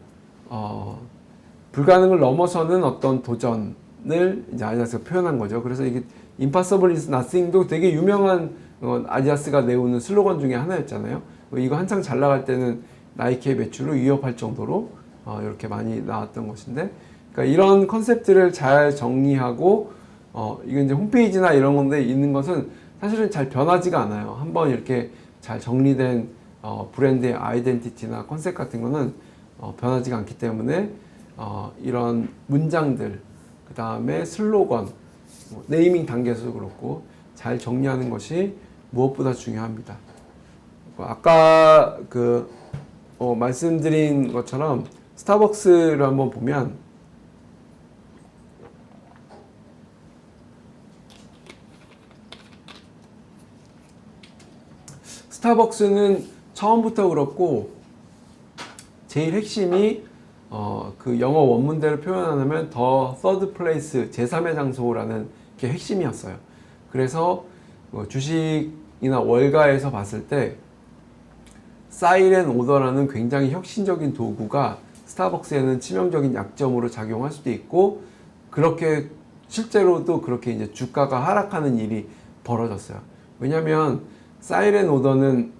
불가능을 넘어서는 어떤 도전을 이제 아디다스가 표현한 거죠. 그래서 이게 Impossible is Nothing도 되게 유명한 아디다스가 내오는 슬로건 중에 하나였잖아요. 이거 한창 잘 나갈 때는 나이키의 매출을 위협할 정도로 이렇게 많이 나왔던 것인데, 그러니까 이런 컨셉들을 잘 정리하고 이건 이제 홈페이지나 이런 건데 있는 것은 사실은 잘 변하지가 않아요. 한번 이렇게 잘 정리된 브랜드의 아이덴티티나 컨셉 같은 거는 변하지가 않기 때문에 이런 문장들, 그 다음에 슬로건, 네이밍 단계에서도 그렇고 잘 정리하는 것이 무엇보다 중요합니다. 아까 말씀드린 것처럼 스타벅스를 한번 보면 스타벅스는 처음부터 그렇고 제일 핵심이 그 영어 원문대로 표현하면 더 third place, 제3의 장소라는 게 핵심이었어요. 그래서 주식이나 월가에서 봤을 때 사이렌 오더라는 굉장히 혁신적인 도구가 스타벅스에는 치명적인 약점으로 작용할 수도 있고 그렇게 실제로도 그렇게 이제 주가가 하락하는 일이 벌어졌어요. 왜냐하면 사이렌 오더는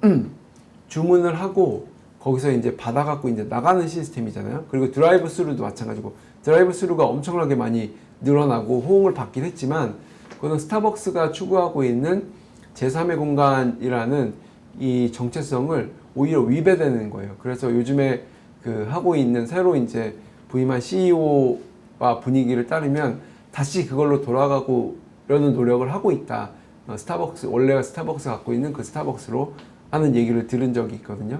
주문을 하고 거기서 이제 받아갖고 이제 나가는 시스템이잖아요. 그리고 드라이브 스루도 마찬가지고 드라이브 스루가 엄청나게 많이 늘어나고 호응을 받긴 했지만 그거는 스타벅스가 추구하고 있는 제3의 공간이라는 이 정체성을 오히려 위배되는 거예요. 그래서 요즘에 그 하고 있는 새로 이제 부임한 CEO와 분위기를 따르면 다시 그걸로 돌아가고려는 노력을 하고 있다. 스타벅스, 원래가 스타벅스 갖고 있는 그 스타벅스로 하는 얘기를 들은 적이 있거든요.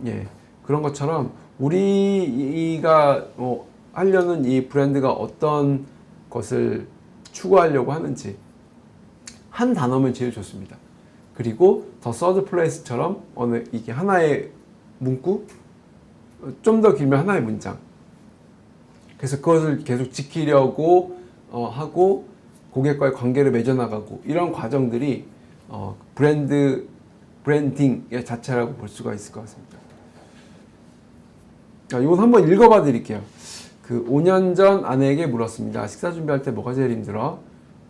예. 그런 것처럼 우리가 하려는 이 브랜드가 어떤 것을 추구하려고 하는지 한 단어면 제일 좋습니다. 그리고 더 서드 플레이스처럼 이게 하나의 문구, 좀 더 길면 하나의 문장. 그래서 그것을 계속 지키려고 하고 고객과의 관계를 맺어나가고 이런 과정들이 브랜딩의 자체라고 볼 수가 있을 것 같습니다. 이건 한번 읽어봐 드릴게요. 그 5년 전 아내에게 물었습니다. 식사 준비할 때 뭐가 제일 힘들어?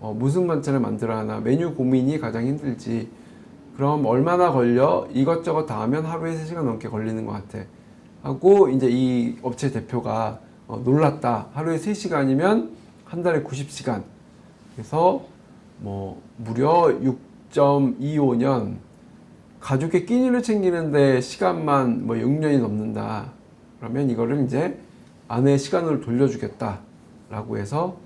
무슨 반찬을 만들어야 하나? 메뉴 고민이 가장 힘들지. 그럼 얼마나 걸려? 이것저것 다 하면 하루에 3시간 넘게 걸리는 것 같아. 하고 이제 이 업체 대표가 놀랐다. 하루에 3시간이면 한 달에 90시간. 그래서 무려 6.25년 가족의 끼니를 챙기는데 시간만 6년이 넘는다. 그러면 이거를 이제 아내의 시간을 돌려주겠다 라고 해서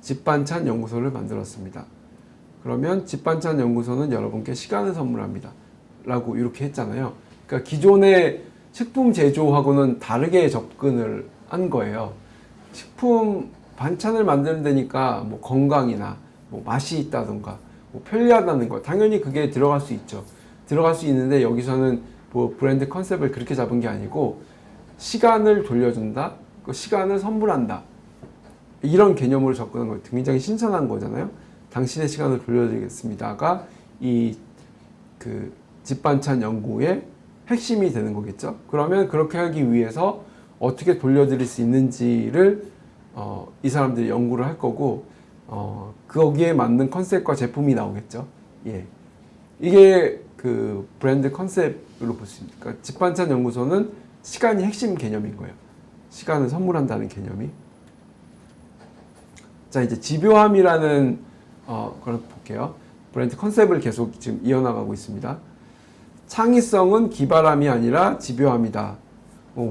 집반찬 연구소를 만들었습니다. 그러면 집반찬 연구소는 여러분께 시간을 선물합니다 라고 이렇게 했잖아요. 그러니까 기존의 식품 제조하고는 다르게 접근을 한 거예요. 식품 반찬을 만드는 데니까 건강이나 맛이 있다던가 편리하다는 거 당연히 그게 들어갈 수 있죠. 들어갈 수 있는데 여기서는 브랜드 컨셉을 그렇게 잡은 게 아니고 시간을 돌려준다, 그 시간을 선물한다 이런 개념으로 접근한 거 굉장히 신선한 거잖아요. 당신의 시간을 돌려드리겠습니다가 이 그 집반찬 연구의 핵심이 되는 거겠죠. 그러면 그렇게 하기 위해서 어떻게 돌려드릴 수 있는지를 이 사람들이 연구를 할 거고 거기에 맞는 컨셉과 제품이 나오겠죠. 예, 이게 그 브랜드 컨셉으로 볼 수 있습니다. 그러니까 집반찬 연구소는 시간이 핵심 개념인 거예요. 시간을 선물한다는 개념이. 자, 이제 집요함이라는 걸 볼게요. 브랜드 컨셉을 계속 지금 이어나가고 있습니다. 창의성은 기발함이 아니라 집요함이다.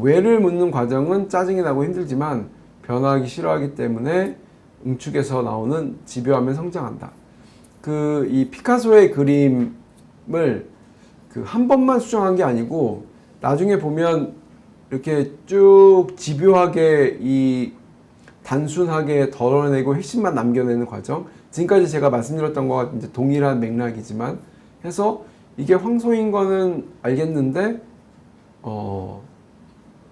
왜를 묻는 과정은 짜증이 나고 힘들지만 변화하기 싫어하기 때문에 응축에서 나오는 집요함에 성장한다. 이 피카소의 그림을 한 번만 수정한 게 아니고 나중에 보면 이렇게 쭉 집요하게 단순하게 덜어내고 핵심만 남겨내는 과정. 지금까지 제가 말씀드렸던 거와 이제 동일한 맥락이지만 해서 이게 황소인 거는 알겠는데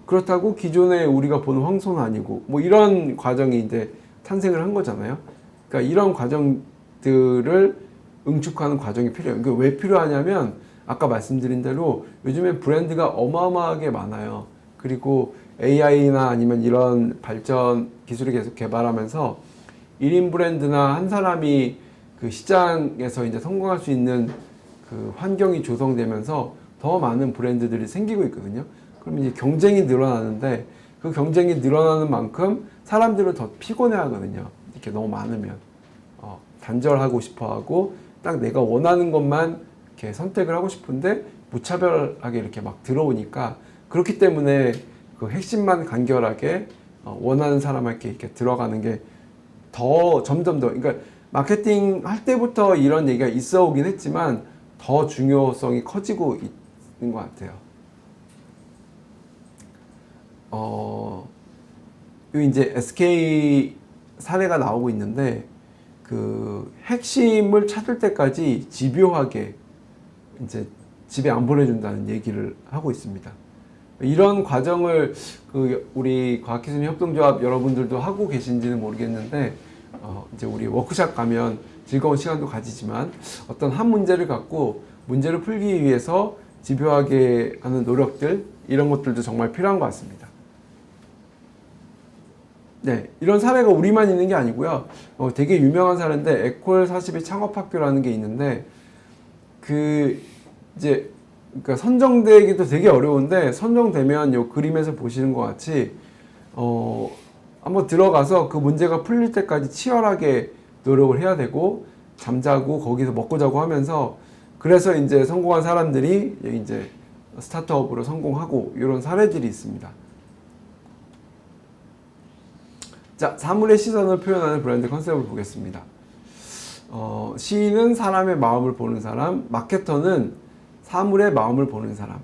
그렇다고 기존에 우리가 보는 황소는 아니고 이런 과정이 이제 탄생을 한 거잖아요. 그러니까 이런 과정들을 응축하는 과정이 필요해요. 그게 왜 필요하냐면 아까 말씀드린 대로 요즘에 브랜드가 어마어마하게 많아요. 그리고 AI나 아니면 이런 발전 기술을 계속 개발하면서 1인 브랜드나 한 사람이 그 시장에서 이제 성공할 수 있는 그 환경이 조성되면서 더 많은 브랜드들이 생기고 있거든요. 그럼 이제 경쟁이 늘어나는데 그 경쟁이 늘어나는 만큼 사람들은 더 피곤해 하거든요. 이렇게 너무 많으면. 단절하고 싶어 하고 딱 내가 원하는 것만 이렇게 선택을 하고 싶은데 무차별하게 이렇게 막 들어오니까 그렇기 때문에 그 핵심만 간결하게 원하는 사람에게 이렇게 들어가는 게 더 점점 더 그러니까 마케팅 할 때부터 이런 얘기가 있어 오긴 했지만 더 중요성이 커지고 있는 것 같아요. 이제 SK 사례가 나오고 있는데 그 핵심을 찾을 때까지 집요하게 이제 집에 안 보내준다는 얘기를 하고 있습니다. 이런 과정을 우리 과학기술 협동조합 여러분들도 하고 계신지는 모르겠는데 이제 우리 워크샵 가면 즐거운 시간도 가지지만 어떤 한 문제를 갖고 문제를 풀기 위해서 집요하게 하는 노력들 이런 것들도 정말 필요한 것 같습니다. 네, 이런 사례가 우리만 있는 게 아니고요. 되게 유명한 사례인데 에콜 42 창업학교라는 게 있는데 이제 그러니까 선정되기도 되게 어려운데 선정되면 요 그림에서 보시는 것 같이 한번 들어가서 그 문제가 풀릴 때까지 치열하게 노력을 해야 되고 잠자고 거기서 먹고 자고 하면서 그래서 이제 성공한 사람들이 이제 스타트업으로 성공하고 이런 사례들이 있습니다. 자, 사물의 시선을 표현하는 브랜드 컨셉을 보겠습니다. 시인은 사람의 마음을 보는 사람, 마케터는 사물의 마음을 보는 사람.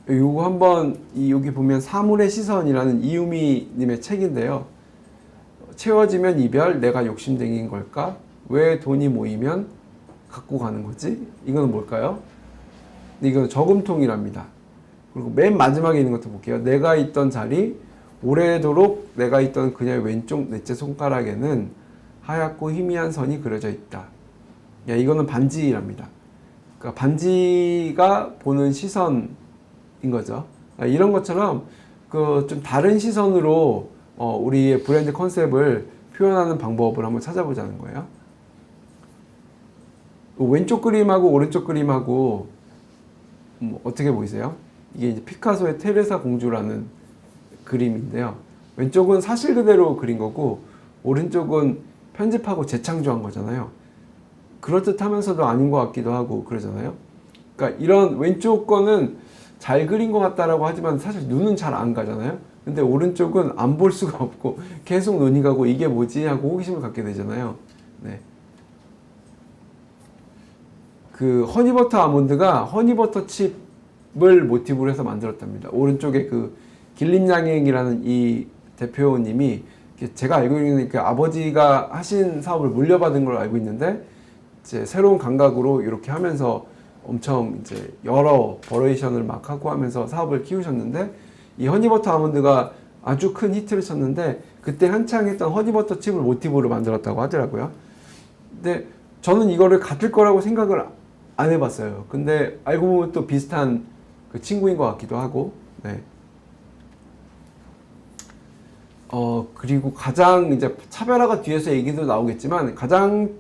요거 한번 여기 보면 사물의 시선이라는 이유미 님의 책인데요. 채워지면 이별, 내가 욕심쟁이인 걸까? 왜 돈이 모이면 갖고 가는 거지? 이거는 뭘까요? 이건 저금통이랍니다. 그리고 맨 마지막에 있는 것도 볼게요. 내가 있던 자리, 오래도록 내가 있던 그녀의 왼쪽 넷째 손가락에는 하얗고 희미한 선이 그려져 있다. 야, 이거는 반지랍니다. 그러니까 반지가 보는 시선인 거죠. 이런 것처럼 그 좀 다른 시선으로 우리의 브랜드 컨셉을 표현하는 방법을 한번 찾아보자는 거예요. 왼쪽 그림하고 오른쪽 그림하고 어떻게 보이세요? 이게 이제 피카소의 테레사 공주라는 그림인데요. 왼쪽은 사실 그대로 그린 거고 오른쪽은 편집하고 재창조한 거잖아요. 그럴듯하면서도 아닌 것 같기도 하고 그러잖아요. 그러니까 이런 왼쪽 거는 잘 그린 것 같다라고 하지만 사실 눈은 잘 안 가잖아요. 근데 오른쪽은 안 볼 수가 없고 계속 눈이 가고 이게 뭐지 하고 호기심을 갖게 되잖아요. 네. 그 허니버터 아몬드가 허니버터 칩을 모티브로 해서 만들었답니다. 오른쪽에 그 길림양행이라는 이 대표님이 제가 알고 있는 그 아버지가 하신 사업을 물려받은 걸로 알고 있는데 이제 새로운 감각으로 이렇게 하면서 엄청 이제 여러 버레이션을 막 하고 하면서 사업을 키우셨는데 이 허니버터 아몬드가 아주 큰 히트를 쳤는데 그때 한창 했던 허니버터 칩을 모티브로 만들었다고 하더라고요. 근데 저는 이거를 같을 거라고 생각을 안 해봤어요. 근데 알고 보면 또 비슷한 그 친구인 것 같기도 하고, 네. 그리고 가장 이제 차별화가 뒤에서 얘기도 나오겠지만 가장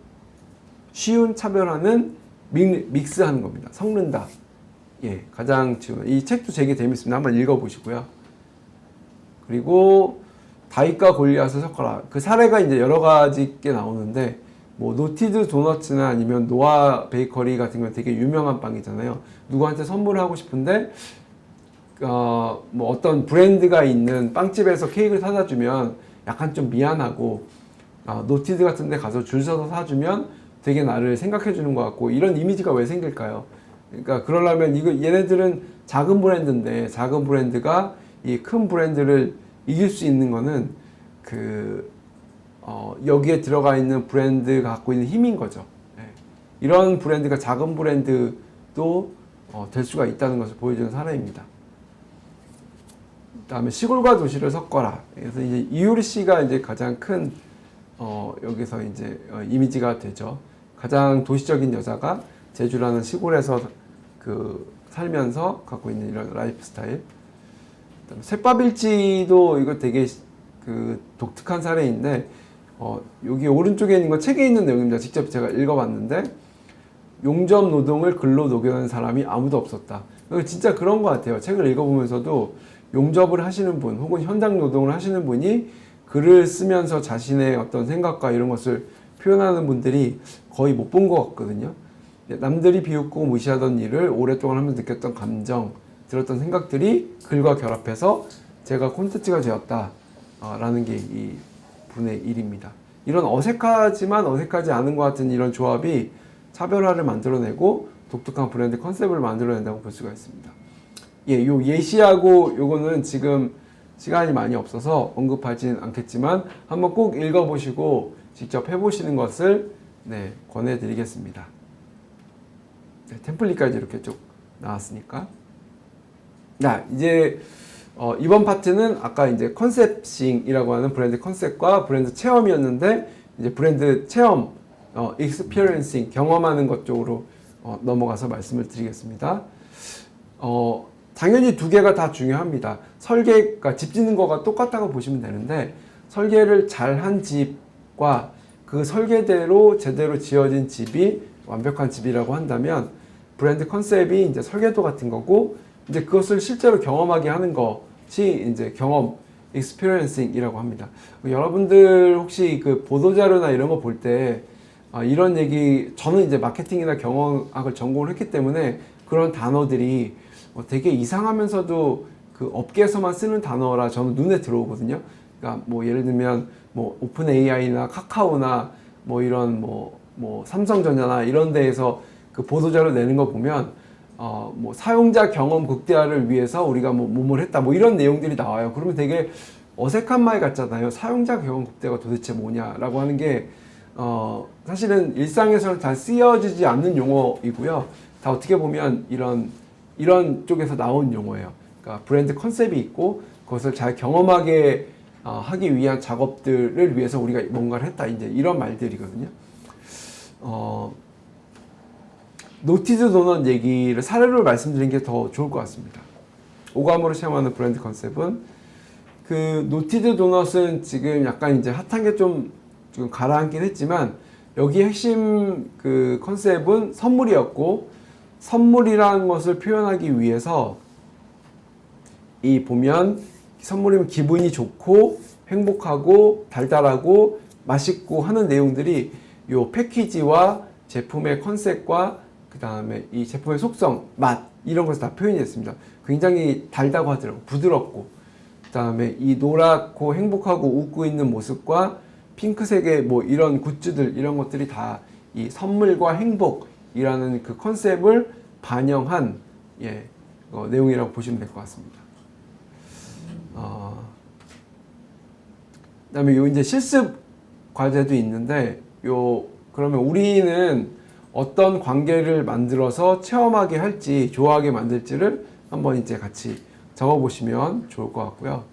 쉬운 차별화는 믹스하는 겁니다. 섞는다. 예, 가장 쉬운. 이 책도 되게 재밌습니다. 한번 읽어보시고요. 그리고 다윗과 골리앗을 섞어라. 그 사례가 이제 여러 가지 게 나오는데 뭐 노티드 도너츠나 아니면 노아 베이커리 같은 건 되게 유명한 빵이잖아요. 누구한테 선물을 하고 싶은데 뭐 어떤 브랜드가 있는 빵집에서 케이크를 사다 주면 약간 좀 미안하고 노티드 같은 데 가서 줄 서서 사주면 되게 나를 생각해 주는 것 같고 이런 이미지가 왜 생길까요? 그러니까 그러려면 얘네들은 작은 브랜드인데 작은 브랜드가 이 큰 브랜드를 이길 수 있는 거는 여기에 들어가 있는 브랜드가 갖고 있는 힘인 거죠. 네. 이런 브랜드가 작은 브랜드도 될 수가 있다는 것을 보여주는 사례입니다. 그다음에 시골과 도시를 섞어라. 그래서 이제 이효리 씨가 이제 가장 큰 여기서 이제 이미지가 되죠. 가장 도시적인 여자가 제주라는 시골에서 살면서 갖고 있는 이런 라이프 스타일. 셋밥일지도 이거 되게 독특한 사례인데 여기 오른쪽에 있는 건 책에 있는 내용입니다. 직접 제가 읽어봤는데 용접 노동을 글로 녹여낸 사람이 아무도 없었다. 진짜 그런 것 같아요. 책을 읽어보면서도 용접을 하시는 분 혹은 현장 노동을 하시는 분이 글을 쓰면서 자신의 어떤 생각과 이런 것을 표현하는 분들이 거의 못 본 것 같거든요. 남들이 비웃고 무시하던 일을 오랫동안 하면서 느꼈던 감정, 들었던 생각들이 글과 결합해서 제가 콘텐츠가 되었다 라는 게 이 분의 일입니다. 이런 어색하지만 어색하지 않은 것 같은 이런 조합이 차별화를 만들어내고 독특한 브랜드 컨셉을 만들어낸다고 볼 수가 있습니다. 예, 요 예시하고 요거는 지금 시간이 많이 없어서 언급하진 않겠지만 한번 꼭 읽어보시고 직접 해보시는 것을 권해드리겠습니다. 네, 템플릿까지 이렇게 쭉 나왔으니까. 이제 이번 파트는 아까 이제 컨셉싱이라고 하는 브랜드 컨셉과 브랜드 체험이었는데 이제 브랜드 체험, experiencing 경험하는 것 쪽으로 넘어가서 말씀을 드리겠습니다. 당연히 두 개가 다 중요합니다. 설계가 집 짓는 거가 똑같다고 보시면 되는데 설계를 잘한 집과 그 설계대로 제대로 지어진 집이 완벽한 집이라고 한다면 브랜드 컨셉이 이제 설계도 같은 거고, 이제 그것을 실제로 경험하게 하는 것이 이제 경험, 익스피리언싱이라고 합니다. 여러분들 혹시 그 보도자료나 이런 거 볼 때 이런 얘기, 저는 이제 마케팅이나 경영학을 전공을 했기 때문에 그런 단어들이 되게 이상하면서도 그 업계에서만 쓰는 단어라 저는 눈에 들어오거든요. 그러니까 뭐 예를 들면 뭐 오픈 AI나 카카오나 뭐 이런 뭐 삼성전자나 이런 데에서 그 보도자료 내는 거 보면 뭐 사용자 경험 극대화를 위해서 우리가 뭐뭘 했다 뭐 이런 내용들이 나와요. 그러면 되게 어색한 말 같잖아요. 사용자 경험 극대화가 도대체 뭐냐라고 하는 게 사실은 일상에서는 잘 쓰여지지 않는 용어이고요. 다 어떻게 보면 이런 쪽에서 나온 용어예요. 그러니까 브랜드 컨셉이 있고 그것을 잘 경험하게 하기 위한 작업들을 위해서 우리가 뭔가를 했다. 이제 이런 말들이거든요. 노티드 도넛 얘기를 사례로 말씀드린 게 더 좋을 것 같습니다. 오감으로 체험하는 브랜드 컨셉은 그 노티드 도넛은 지금 약간 이제 핫한 게 좀 지금 가라앉긴 했지만 여기 핵심 그 컨셉은 선물이었고 선물이라는 것을 표현하기 위해서 이 보면 선물이면 기분이 좋고 행복하고 달달하고 맛있고 하는 내용들이 요 패키지와 제품의 컨셉과 그 다음에 이 제품의 속성, 맛 이런 것을 다 표현했습니다. 굉장히 달다고 하더라고요. 부드럽고 그 다음에 이 노랗고 행복하고 웃고 있는 모습과 핑크색의 뭐 이런 굿즈들 이런 것들이 다 이 선물과 행복이라는 그 컨셉을 반영한 내용이라고 보시면 될 것 같습니다. 그다음에 요 이제 실습 과제도 있는데 그러면 우리는 어떤 관계를 만들어서 체험하게 할지 좋아하게 만들지를 한번 이제 같이 적어보시면 좋을 것 같고요.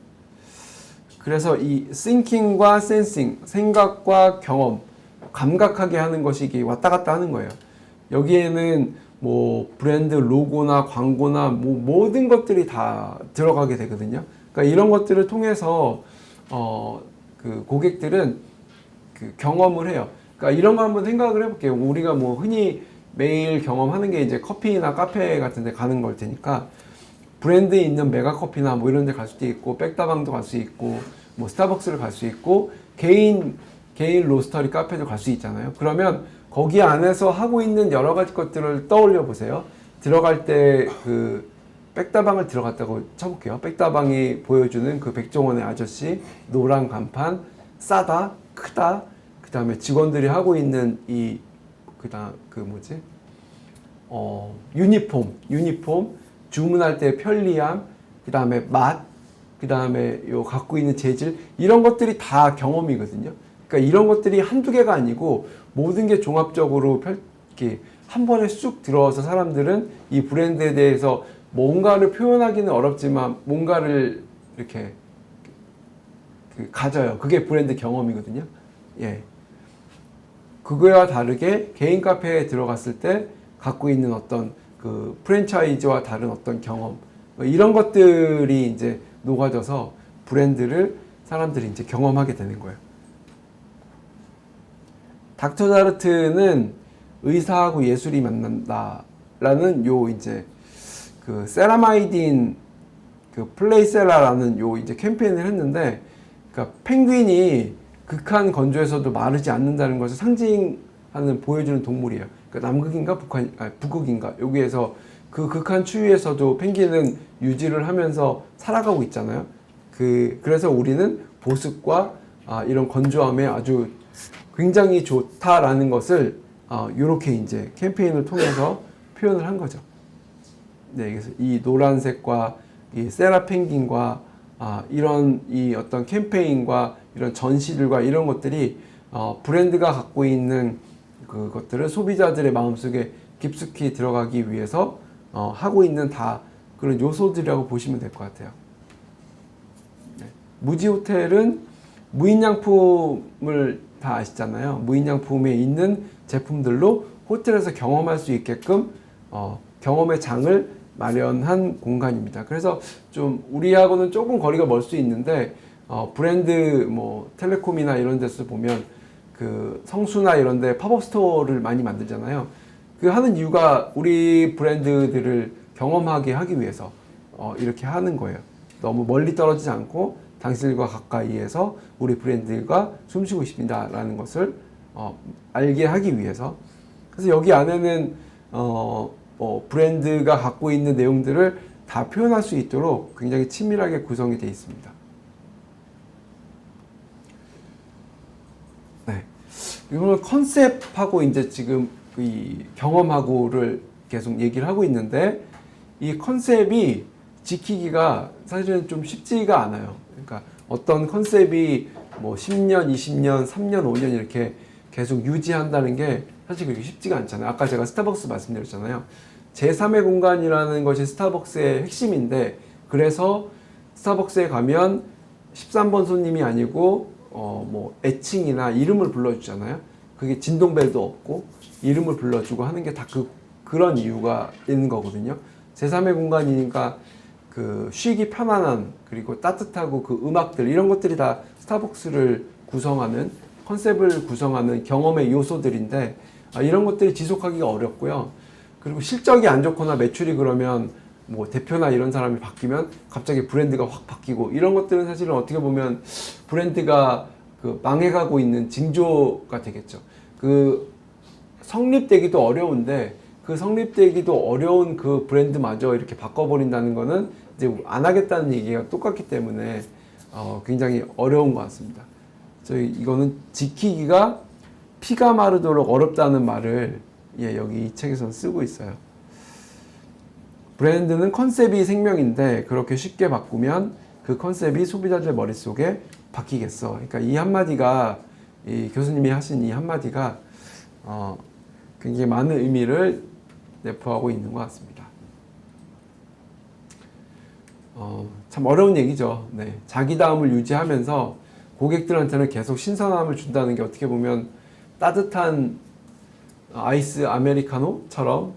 그래서 이 thinking과 sensing, 생각과 경험, 감각하게 하는 것이 이게 왔다 갔다 하는 거예요. 여기에는 뭐 브랜드 로고나 광고나 뭐 모든 것들이 다 들어가게 되거든요. 그러니까 이런 것들을 통해서 그 고객들은 그 경험을 해요. 그러니까 이런 거 한번 생각을 해볼게요. 우리가 뭐 흔히 매일 경험하는 게 이제 커피나 카페 같은 데 가는 걸 테니까 브랜드에 있는 메가커피나 뭐 이런 데 갈 수도 있고 백다방도 갈 수 있고 뭐 스타벅스를 갈 수 있고 개인 로스터리 카페도 갈 수 있잖아요. 그러면 거기 안에서 하고 있는 여러 가지 것들을 떠올려 보세요. 들어갈 때 그 백다방을 들어갔다고 쳐볼게요. 백다방이 보여주는 그 백종원의 아저씨, 노란 간판, 싸다, 크다, 그 다음에 직원들이 하고 있는 유니폼, 주문할 때 편리함, 그 다음에 맛, 그 다음에 갖고 있는 재질, 이런 것들이 다 경험이거든요. 그러니까 이런 것들이 한두 개가 아니고 모든 게 종합적으로 이렇게 한 번에 쑥 들어와서 사람들은 이 브랜드에 대해서 뭔가를 표현하기는 어렵지만 뭔가를 이렇게 가져요. 그게 브랜드 경험이거든요. 그거와 다르게 개인 카페에 들어갔을 때 갖고 있는 어떤 그 프랜차이즈와 다른 어떤 경험, 이런 것들이 이제 녹아져서 브랜드를 사람들이 이제 경험하게 되는 거예요. 닥터 자르트는 의사하고 예술이 만난다라는 이제 그 세라마이딘 그 플레이셀라라는 이제 캠페인을 했는데, 그러니까 펭귄이 극한 건조에서도 마르지 않는다는 것을 상징하는 보여주는 동물이에요. 그러니까 남극인가 북극인가 여기에서 그 극한 추위에서도 펭귄은 유지를 하면서 살아가고 있잖아요. 그래서 우리는 보습과 이런 건조함에 아주 굉장히 좋다라는 것을 이렇게 이제 캠페인을 통해서 표현을 한 거죠. 그래서 이 노란색과 이 세라 펭귄과 이런 이 어떤 캠페인과 이런 전시들과 이런 것들이 브랜드가 갖고 있는 그것들을 소비자들의 마음속에 깊숙이 들어가기 위해서 하고 있는 다 그런 요소들이라고 보시면 될 것 같아요. 무지호텔은 무인양품을 다 아시잖아요. 무인양품에 있는 제품들로 호텔에서 경험할 수 있게끔 경험의 장을 마련한 공간입니다. 그래서 좀 우리하고는 조금 거리가 멀 수 있는데 브랜드 뭐 텔레콤이나 이런 데서 보면 그 성수나 이런 데 팝업 스토어를 많이 만들잖아요. 그 하는 이유가 우리 브랜드들을 경험하게 하기 위해서 이렇게 하는 거예요. 너무 멀리 떨어지지 않고 당신들과 가까이에서 우리 브랜드가 숨쉬고 있습니다라는 것을 알게 하기 위해서. 그래서 여기 안에는 브랜드가 갖고 있는 내용들을 다 표현할 수 있도록 굉장히 친밀하게 구성이 되어 있습니다. 네. 이거는 컨셉하고 이제 지금 이 경험하고를 계속 얘기를 하고 있는데, 이 컨셉이 지키기가 사실은 좀 쉽지가 않아요. 그러니까 어떤 컨셉이 뭐 10년, 20년, 3년, 5년 이렇게 계속 유지한다는 게 사실 그렇게 쉽지가 않잖아요. 아까 제가 스타벅스 말씀드렸잖아요. 제3의 공간이라는 것이 스타벅스의 핵심인데, 그래서 스타벅스에 가면 13번 손님이 아니고 뭐 애칭이나 이름을 불러주잖아요. 그게 진동벨도 없고 이름을 불러주고 하는 게 다 그런 이유가 있는 거거든요. 제3의 공간이니까 그 쉬기 편안한, 그리고 따뜻하고 그 음악들, 이런 것들이 다 스타벅스를 구성하는, 컨셉을 구성하는 경험의 요소들인데, 이런 것들이 지속하기가 어렵고요. 그리고 실적이 안 좋거나 매출이 그러면 뭐 대표나 이런 사람이 바뀌면 갑자기 브랜드가 확 바뀌고, 이런 것들은 사실은 어떻게 보면 브랜드가 그 망해가고 있는 징조가 되겠죠. 그 성립되기도 어려운데, 그 성립되기도 어려운 그 브랜드마저 이렇게 바꿔버린다는 거는 이제 안 하겠다는 얘기가 똑같기 때문에 굉장히 어려운 것 같습니다. 이거는 지키기가 피가 마르도록 어렵다는 말을 여기 이 책에서는 쓰고 있어요. 브랜드는 컨셉이 생명인데 그렇게 쉽게 바꾸면 그 컨셉이 소비자들 머릿속에 바뀌겠어. 그러니까 이 한마디가, 이 교수님이 하신 이 한마디가 굉장히 많은 의미를 내포하고 있는 것 같습니다. 참 어려운 얘기죠. 네. 자기다움을 유지하면서 고객들한테는 계속 신선함을 준다는 게 어떻게 보면 따뜻한 아이스 아메리카노처럼,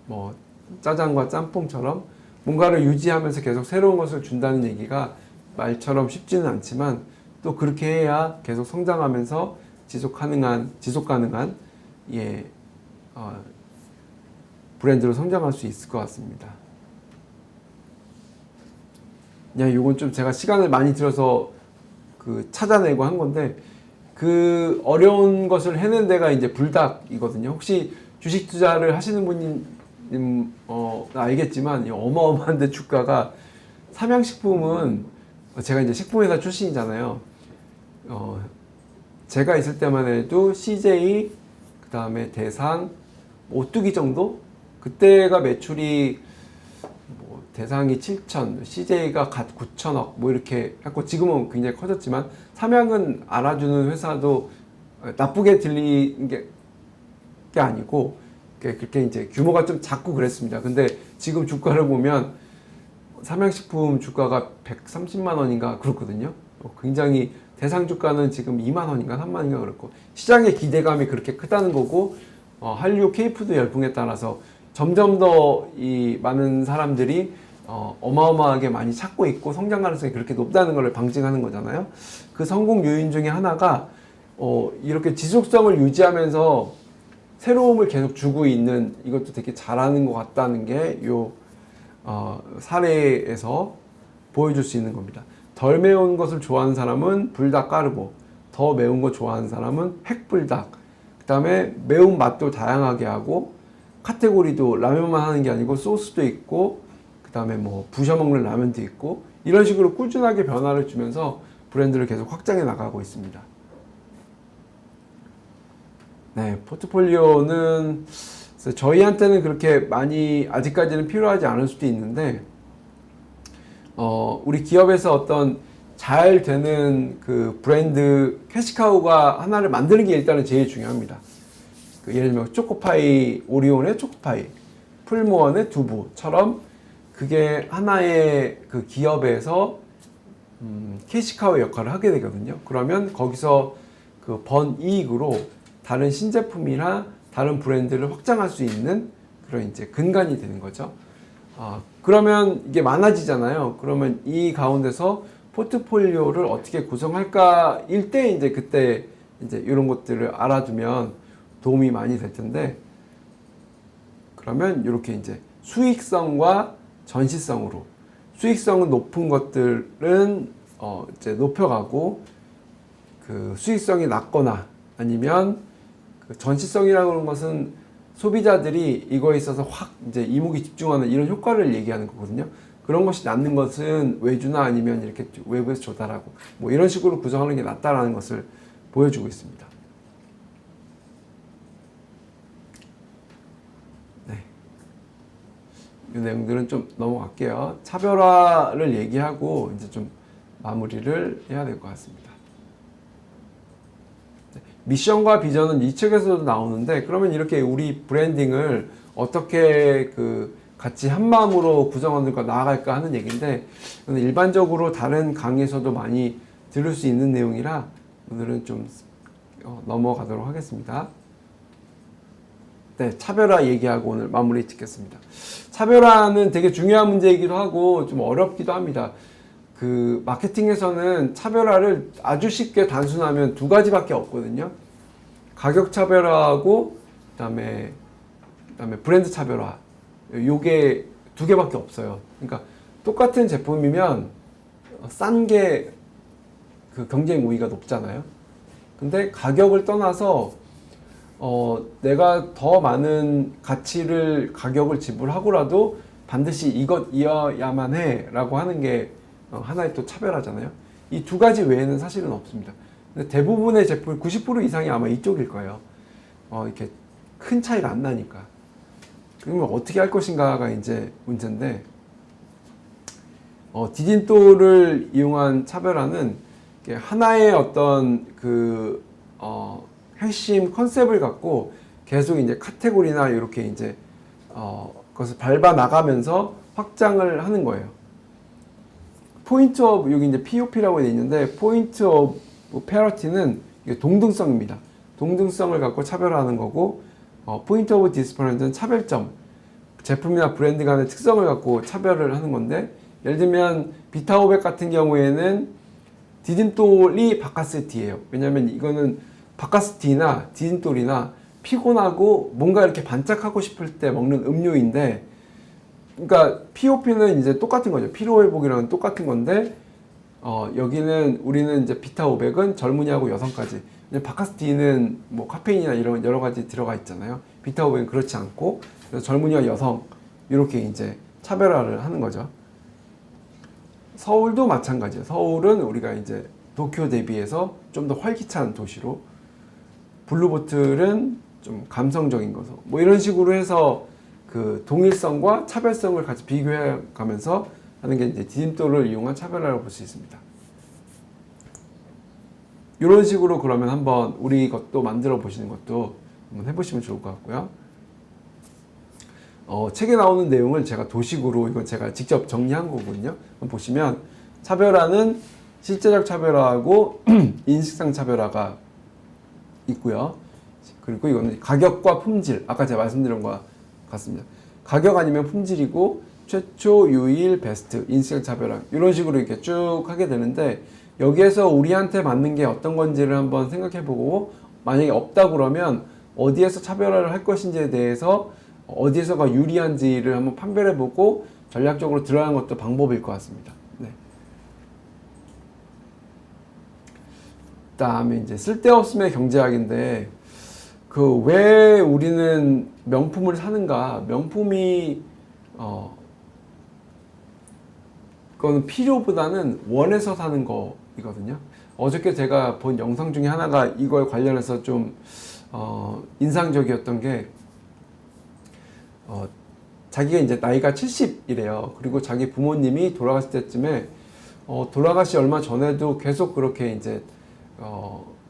뭐 짜장과 짬뽕처럼 뭔가를 유지하면서 계속 새로운 것을 준다는 얘기가 말처럼 쉽지는 않지만, 또 그렇게 해야 계속 성장하면서 지속 가능한 브랜드로 성장할 수 있을 것 같습니다. 이건 좀 제가 시간을 많이 들여서 찾아내고 한 건데, 그 어려운 것을 해낸 데가 이제 불닭이거든요. 혹시 주식 투자를 하시는 분님 알겠지만 어마어마한데 주가가, 삼양식품은 제가 이제 식품회사 출신이잖아요. 제가 있을 때만 해도 CJ, 그 다음에 대상, 오뚜기 정도? 그때가 매출이 뭐 대상이 7천, CJ가 갓 9천억 뭐 이렇게 했고, 지금은 굉장히 커졌지만 삼양은 알아주는 회사도 나쁘게 들리는 게 아니고 그렇게 이제 규모가 좀 작고 그랬습니다. 근데 지금 주가를 보면 삼양식품 주가가 130만 원인가 그렇거든요. 굉장히 대상 주가는 지금 2만 원인가 3만 원인가 그렇고, 시장의 기대감이 그렇게 크다는 거고, 한류 K푸드 열풍에 따라서 점점 더 이 많은 사람들이 어마어마하게 많이 찾고 있고 성장 가능성이 그렇게 높다는 걸 방증하는 거잖아요. 그 성공 요인 중에 하나가 이렇게 지속성을 유지하면서 새로움을 계속 주고 있는, 이것도 되게 잘하는 것 같다는 게 요 사례에서 보여줄 수 있는 겁니다. 덜 매운 것을 좋아하는 사람은 불닭 까르보, 더 매운 거 좋아하는 사람은 핵불닭, 그 다음에 매운 맛도 다양하게 하고, 카테고리도 라면만 하는 게 아니고 소스도 있고, 그 다음에 뭐 부셔 먹는 라면도 있고, 이런 식으로 꾸준하게 변화를 주면서 브랜드를 계속 확장해 나가고 있습니다. 네, 포트폴리오는 저희한테는 그렇게 많이 아직까지는 필요하지 않을 수도 있는데, 우리 기업에서 어떤 잘 되는 그 브랜드 캐시카우가 하나를 만드는 게 일단은 제일 중요합니다. 예를 들면 초코파이, 오리온의 초코파이, 풀무원의 두부처럼 그게 하나의 그 기업에서 캐시카우 역할을 하게 되거든요. 그러면 거기서 그 번 이익으로 다른 신제품이나 다른 브랜드를 확장할 수 있는 그런 이제 근간이 되는 거죠. 그러면 이게 많아지잖아요. 그러면 이 가운데서 포트폴리오를 어떻게 구성할까일 때 이제 그때 이제 이런 것들을 알아두면 도움이 많이 될 텐데, 그러면 이렇게 이제 수익성과 전시성으로, 수익성은 높은 것들은 이제 높여가고, 그 수익성이 낮거나 아니면 그 전시성이라고 하는 것은 소비자들이 이거에 있어서 확 이제 이목이 집중하는 이런 효과를 얘기하는 거거든요. 그런 것이 낫는 것은 외주나 아니면 이렇게 외부에서 조달하고 뭐 이런 식으로 구성하는 게 낫다라는 것을 보여주고 있습니다. 네. 이 내용들은 좀 넘어갈게요. 차별화를 얘기하고 이제 좀 마무리를 해야 될 것 같습니다. 미션과 비전은 이 책에서도 나오는데, 그러면 이렇게 우리 브랜딩을 어떻게 그 같이 한 마음으로 구성원들과 나아갈까 하는 얘기인데, 일반적으로 다른 강의에서도 많이 들을 수 있는 내용이라 오늘은 좀 넘어가도록 하겠습니다. 네, 차별화 얘기하고 오늘 마무리 짓겠습니다. 차별화는 되게 중요한 문제이기도 하고 좀 어렵기도 합니다. 그 마케팅에서는 차별화를 아주 쉽게 단순하면 두 가지밖에 없거든요. 가격 차별화하고 그다음에 브랜드 차별화. 요게 두 개밖에 없어요. 그러니까 똑같은 제품이면 싼 게 그 경쟁 우위가 높잖아요. 근데 가격을 떠나서 내가 더 많은 가격을 지불하고라도 반드시 이것이어야만 해라고 하는 게 하나의 또 차별화잖아요. 이 두 가지 외에는 사실은 없습니다. 근데 대부분의 제품 90% 이상이 아마 이쪽일 거예요. 이렇게 큰 차이가 안 나니까. 그러면 어떻게 할 것인가가 이제 문제인데, 디딤돌을 이용한 차별화는 하나의 어떤 핵심 컨셉을 갖고 계속 이제 카테고리나 이렇게 이제 그것을 밟아 나가면서 확장을 하는 거예요. 포인트 오브, 여기 이제 POP라고 되어 있는데, 포인트 오브 페어리티는 동등성입니다. 동등성을 갖고 차별화하는 거고, 포인트 오브 디스퍼런스는 차별점, 제품이나 브랜드 간의 특성을 갖고 차별을 하는 건데, 예를 들면 비타500 같은 경우에는 디딤돌이 바카스티예요. 왜냐면 이거는 바카스티나 디딤돌이나 피곤하고 뭔가 이렇게 반짝하고 싶을 때 먹는 음료인데, 그러니까 POP는 이제 똑같은 거죠. 피로회복이랑 똑같은 건데, 여기는 우리는 이제 비타500은 젊은이하고 여성까지. 바카스티는 뭐 카페인이나 이런 여러 가지 들어가 있잖아요. 비타500은 그렇지 않고, 그래서 젊은이와 여성 이렇게 이제 차별화를 하는 거죠. 서울도 마찬가지예요. 서울은 우리가 이제 도쿄 대비해서 좀 더 활기찬 도시로, 블루보틀은 좀 감성적인 거죠. 뭐 이런 식으로 해서 그 동일성과 차별성을 같이 비교해 가면서 하는 게 이제 디딤돌을 이용한 차별화라고 볼 수 있습니다. 이런 식으로 그러면 한번 우리 것도 만들어 보시는 것도 한번 해보시면 좋을 것 같고요. 책에 나오는 내용을 제가 도식으로, 이건 제가 직접 정리한 거거든요. 한번 보시면 차별화는 실제적 차별화하고 인식상 차별화가 있고요. 그리고 이거는 가격과 품질, 아까 제가 말씀드린 것과 같습니다. 가격 아니면 품질이고, 최초, 유일, 베스트, 인식상 차별화, 이런 식으로 이렇게 쭉 하게 되는데, 여기에서 우리한테 맞는 게 어떤 건지를 한번 생각해보고, 만약에 없다 그러면 어디에서 차별화를 할 것인지에 대해서 어디에서가 유리한지를 한번 판별해보고 전략적으로 들어가는 것도 방법일 것 같습니다. 네. 그다음에 이제 쓸데없음의 경제학인데, 왜 우리는 명품을 사는가? 명품이 그거는 필요보다는 원해서 사는 거이거든요. 어저께 제가 본 영상 중에 하나가 이거에 관련해서 좀 인상적이었던 게, 자기가 이제 나이가 70이래요. 그리고 자기 부모님이 돌아가실 때쯤에 돌아가시 얼마 전에도 계속 그렇게 이제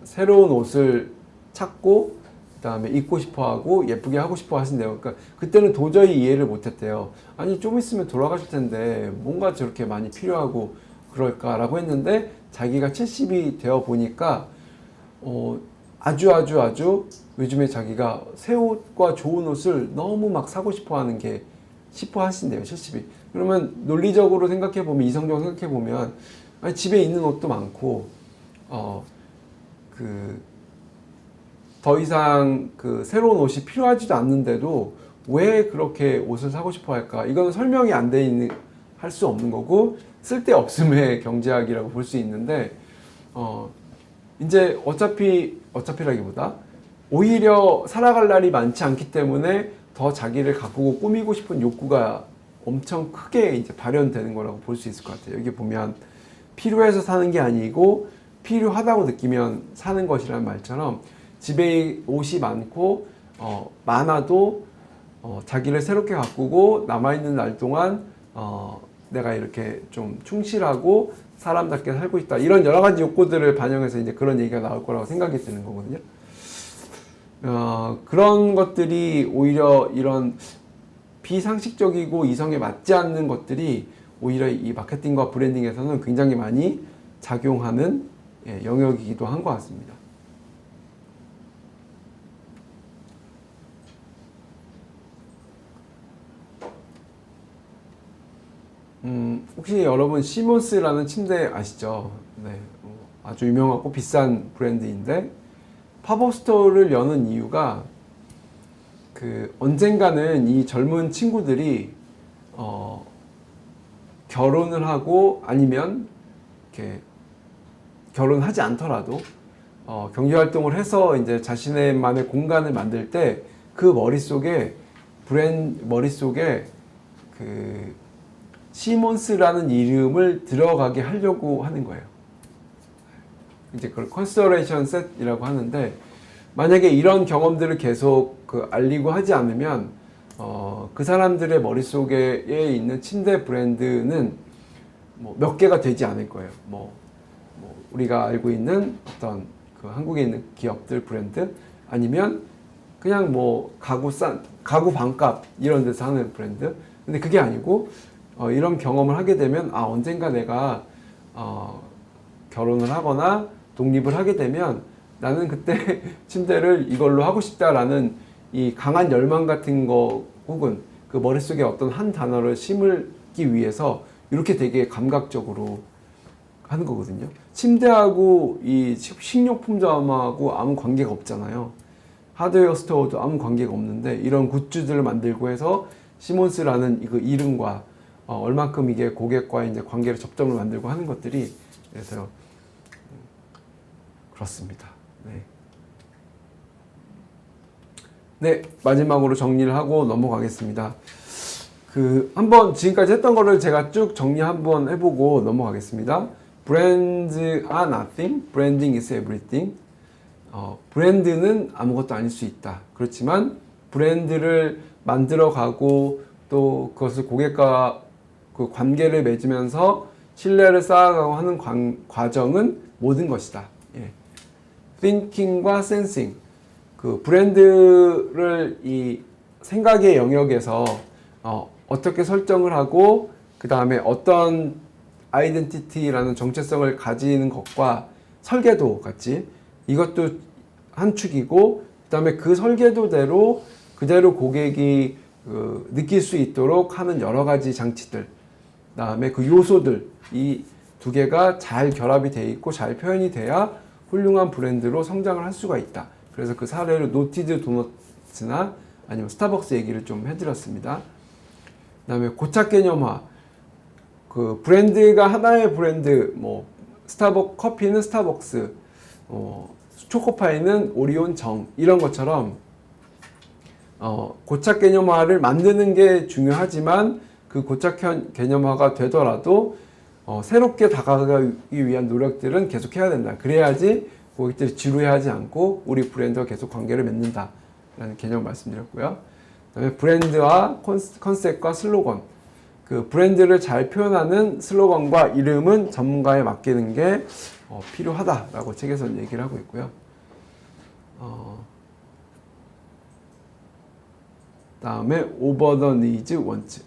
새로운 옷을 찾고, 그다음에 입고 싶어하고 예쁘게 하고 싶어 하신대요. 그러니까 그때는 도저히 이해를 못했대요. 아니 좀 있으면 돌아가실 텐데 뭔가 저렇게 많이 필요하고 그럴까라고 했는데, 자기가 70이 되어 보니까 아주 요즘에 자기가 새 옷과 좋은 옷을 너무 막 사고 싶어 하신대요, 70이. 그러면 논리적으로 생각해보면, 이성적으로 생각해보면, 아니, 집에 있는 옷도 많고, 더 이상 새로운 옷이 필요하지도 않는데도 왜 그렇게 옷을 사고 싶어 할까? 이건 설명이 안 돼 있는, 할 수 없는 거고, 쓸데없음의 경제학이라고 볼 수 있는데, 이제 어차피라기보다, 오히려 살아갈 날이 많지 않기 때문에 더 자기를 가꾸고 꾸미고 싶은 욕구가 엄청 크게 이제 발현되는 거라고 볼 수 있을 것 같아요. 여기 보면 필요해서 사는 게 아니고 필요하다고 느끼면 사는 것이라는 말처럼 집에 옷이 많고 많아도 자기를 새롭게 가꾸고 남아있는 날 동안 내가 이렇게 좀 충실하고 사람답게 살고 있다. 이런 여러 가지 욕구들을 반영해서 이제 그런 얘기가 나올 거라고 생각이 드는 거거든요. 그런 것들이 오히려 이런 비상식적이고 이성에 맞지 않는 것들이 오히려 이 마케팅과 브랜딩에서는 굉장히 많이 작용하는 영역이기도 한 것 같습니다. 혹시 여러분 시몬스라는 침대 아시죠? 네, 아주 유명하고 비싼 브랜드인데 팝업 스토어를 여는 이유가 언젠가는 이 젊은 친구들이 결혼을 하고 아니면 이렇게 결혼하지 않더라도 경제 활동을 해서 이제 자신의만의 공간을 만들 때 그 머릿속에 시몬스라는 이름을 들어가게 하려고 하는 거예요. 이제 그걸 컨시더레이션 셋이라고 하는데, 만약에 이런 경험들을 계속 알리고 하지 않으면 그 사람들의 머릿속에 있는 침대 브랜드는 뭐 몇 개가 되지 않을 거예요. 뭐 우리가 알고 있는 어떤 한국에 있는 기업들 브랜드, 아니면 그냥 뭐 가구 반값 이런 데서 하는 브랜드. 근데 그게 아니고 이런 경험을 하게 되면 언젠가 내가 결혼을 하거나 독립을 하게 되면 나는 그때 침대를 이걸로 하고 싶다라는 이 강한 열망 같은 거, 혹은 그 머릿속에 어떤 한 단어를 심기 위해서 이렇게 되게 감각적으로 하는 거거든요. 침대하고 이 식료품점하고 아무 관계가 없잖아요. 하드웨어 스토어도 아무 관계가 없는데 이런 굿즈들을 만들고 해서 시몬스라는 그 이름과 얼만큼 이게 고객과 이제 관계를 접점을 만들고 하는 것들이, 그래서 그렇습니다. 네, 마지막으로 정리를 하고 넘어가겠습니다. 한번 지금까지 했던 거를 제가 쭉 정리 한번 해보고 넘어가겠습니다. Brands are nothing, branding is everything. 브랜드는 아무것도 아닐 수 있다. 그렇지만 브랜드를 만들어가고 또 그것을 고객과 그 관계를 맺으면서 신뢰를 쌓아가고 하는 과정은 모든 것이다. thinking과 sensing, 브랜드를 이 생각의 영역에서 어떻게 설정을 하고 그 다음에 어떤 아이덴티티라는 정체성을 가지는 것과 설계도 같이, 이것도 한 축이고, 그 다음에 그 설계도대로 그대로 고객이 느낄 수 있도록 하는 여러 가지 장치들, 그 다음에 그 요소들, 이 두 개가 잘 결합이 돼 있고 잘 표현이 돼야 훌륭한 브랜드로 성장을 할 수가 있다. 그래서 그 사례로 노티드 도너츠나 아니면 스타벅스 얘기를 좀 해드렸습니다. 그 다음에 고착 개념화, 브랜드가 하나의 브랜드, 뭐 커피는 스타벅스, 초코파이는 오리온 정, 이런 것처럼 고착 개념화를 만드는 게 중요하지만 그 고착 개념화가 되더라도 새롭게 다가가기 위한 노력들은 계속 해야 된다. 그래야지 고객들이 지루해하지 않고 우리 브랜드와 계속 관계를 맺는다 라는 개념을 말씀드렸고요. 그 다음에 브랜드와 컨셉과 슬로건, 브랜드를 잘 표현하는 슬로건과 이름은 전문가에 맡기는 게 필요하다라고 책에서는 얘기를 하고 있고요. 다음에 over the needs, wants.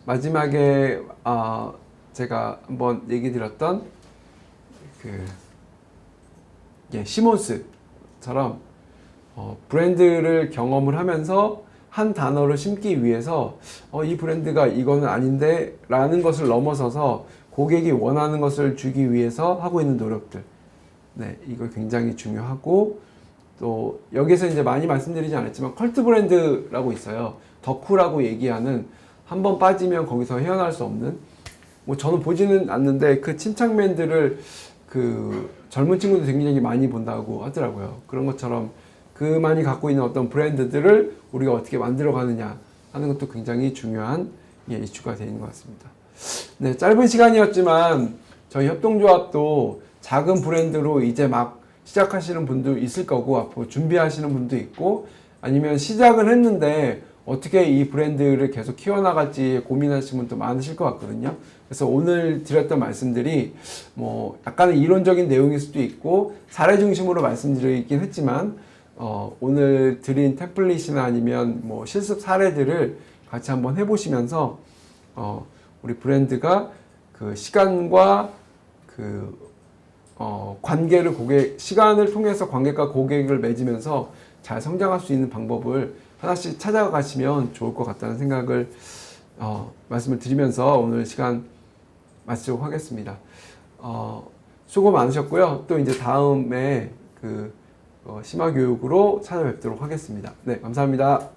마지막에 제가 한번 얘기 드렸던 시몬스처럼 브랜드를 경험을 하면서 한 단어를 심기 위해서 이 브랜드가 이거는 아닌데 라는 것을 넘어서서 고객이 원하는 것을 주기 위해서 하고 있는 노력들, 이거 굉장히 중요하고, 또 여기서 이제 많이 말씀드리지 않았지만 컬트 브랜드라고 있어요. 덕후라고 얘기하는 한 번 빠지면 거기서 헤어날 수 없는, 뭐 저는 보지는 않는데 그 침착맨들을 그 젊은 친구들 굉장히 많이 본다고 하더라고요. 그런 것처럼 그만이 갖고 있는 어떤 브랜드들을 우리가 어떻게 만들어 가느냐 하는 것도 굉장히 중요한 이슈가 되는 것 같습니다. 네, 짧은 시간이었지만 저희 협동조합도 작은 브랜드로 이제 막 시작하시는 분도 있을 거고, 앞으로 준비하시는 분도 있고, 아니면 시작을 했는데 어떻게 이 브랜드를 계속 키워나갈지 고민하시는 분도 많으실 것 같거든요. 그래서 오늘 드렸던 말씀들이 뭐 약간은 이론적인 내용일 수도 있고 사례 중심으로 말씀드리긴 했지만, 오늘 드린 템플릿이나 아니면 뭐 실습 사례들을 같이 한번 해보시면서 우리 브랜드가 그 시간과 그 관계를 시간을 통해서 관객과 고객을 맺으면서 잘 성장할 수 있는 방법을 하나씩 찾아가시면 좋을 것 같다는 생각을 말씀을 드리면서 오늘 시간 마치도록 하겠습니다. 수고 많으셨고요. 또 이제 다음에 그 심화교육으로 찾아뵙도록 하겠습니다. 네, 감사합니다.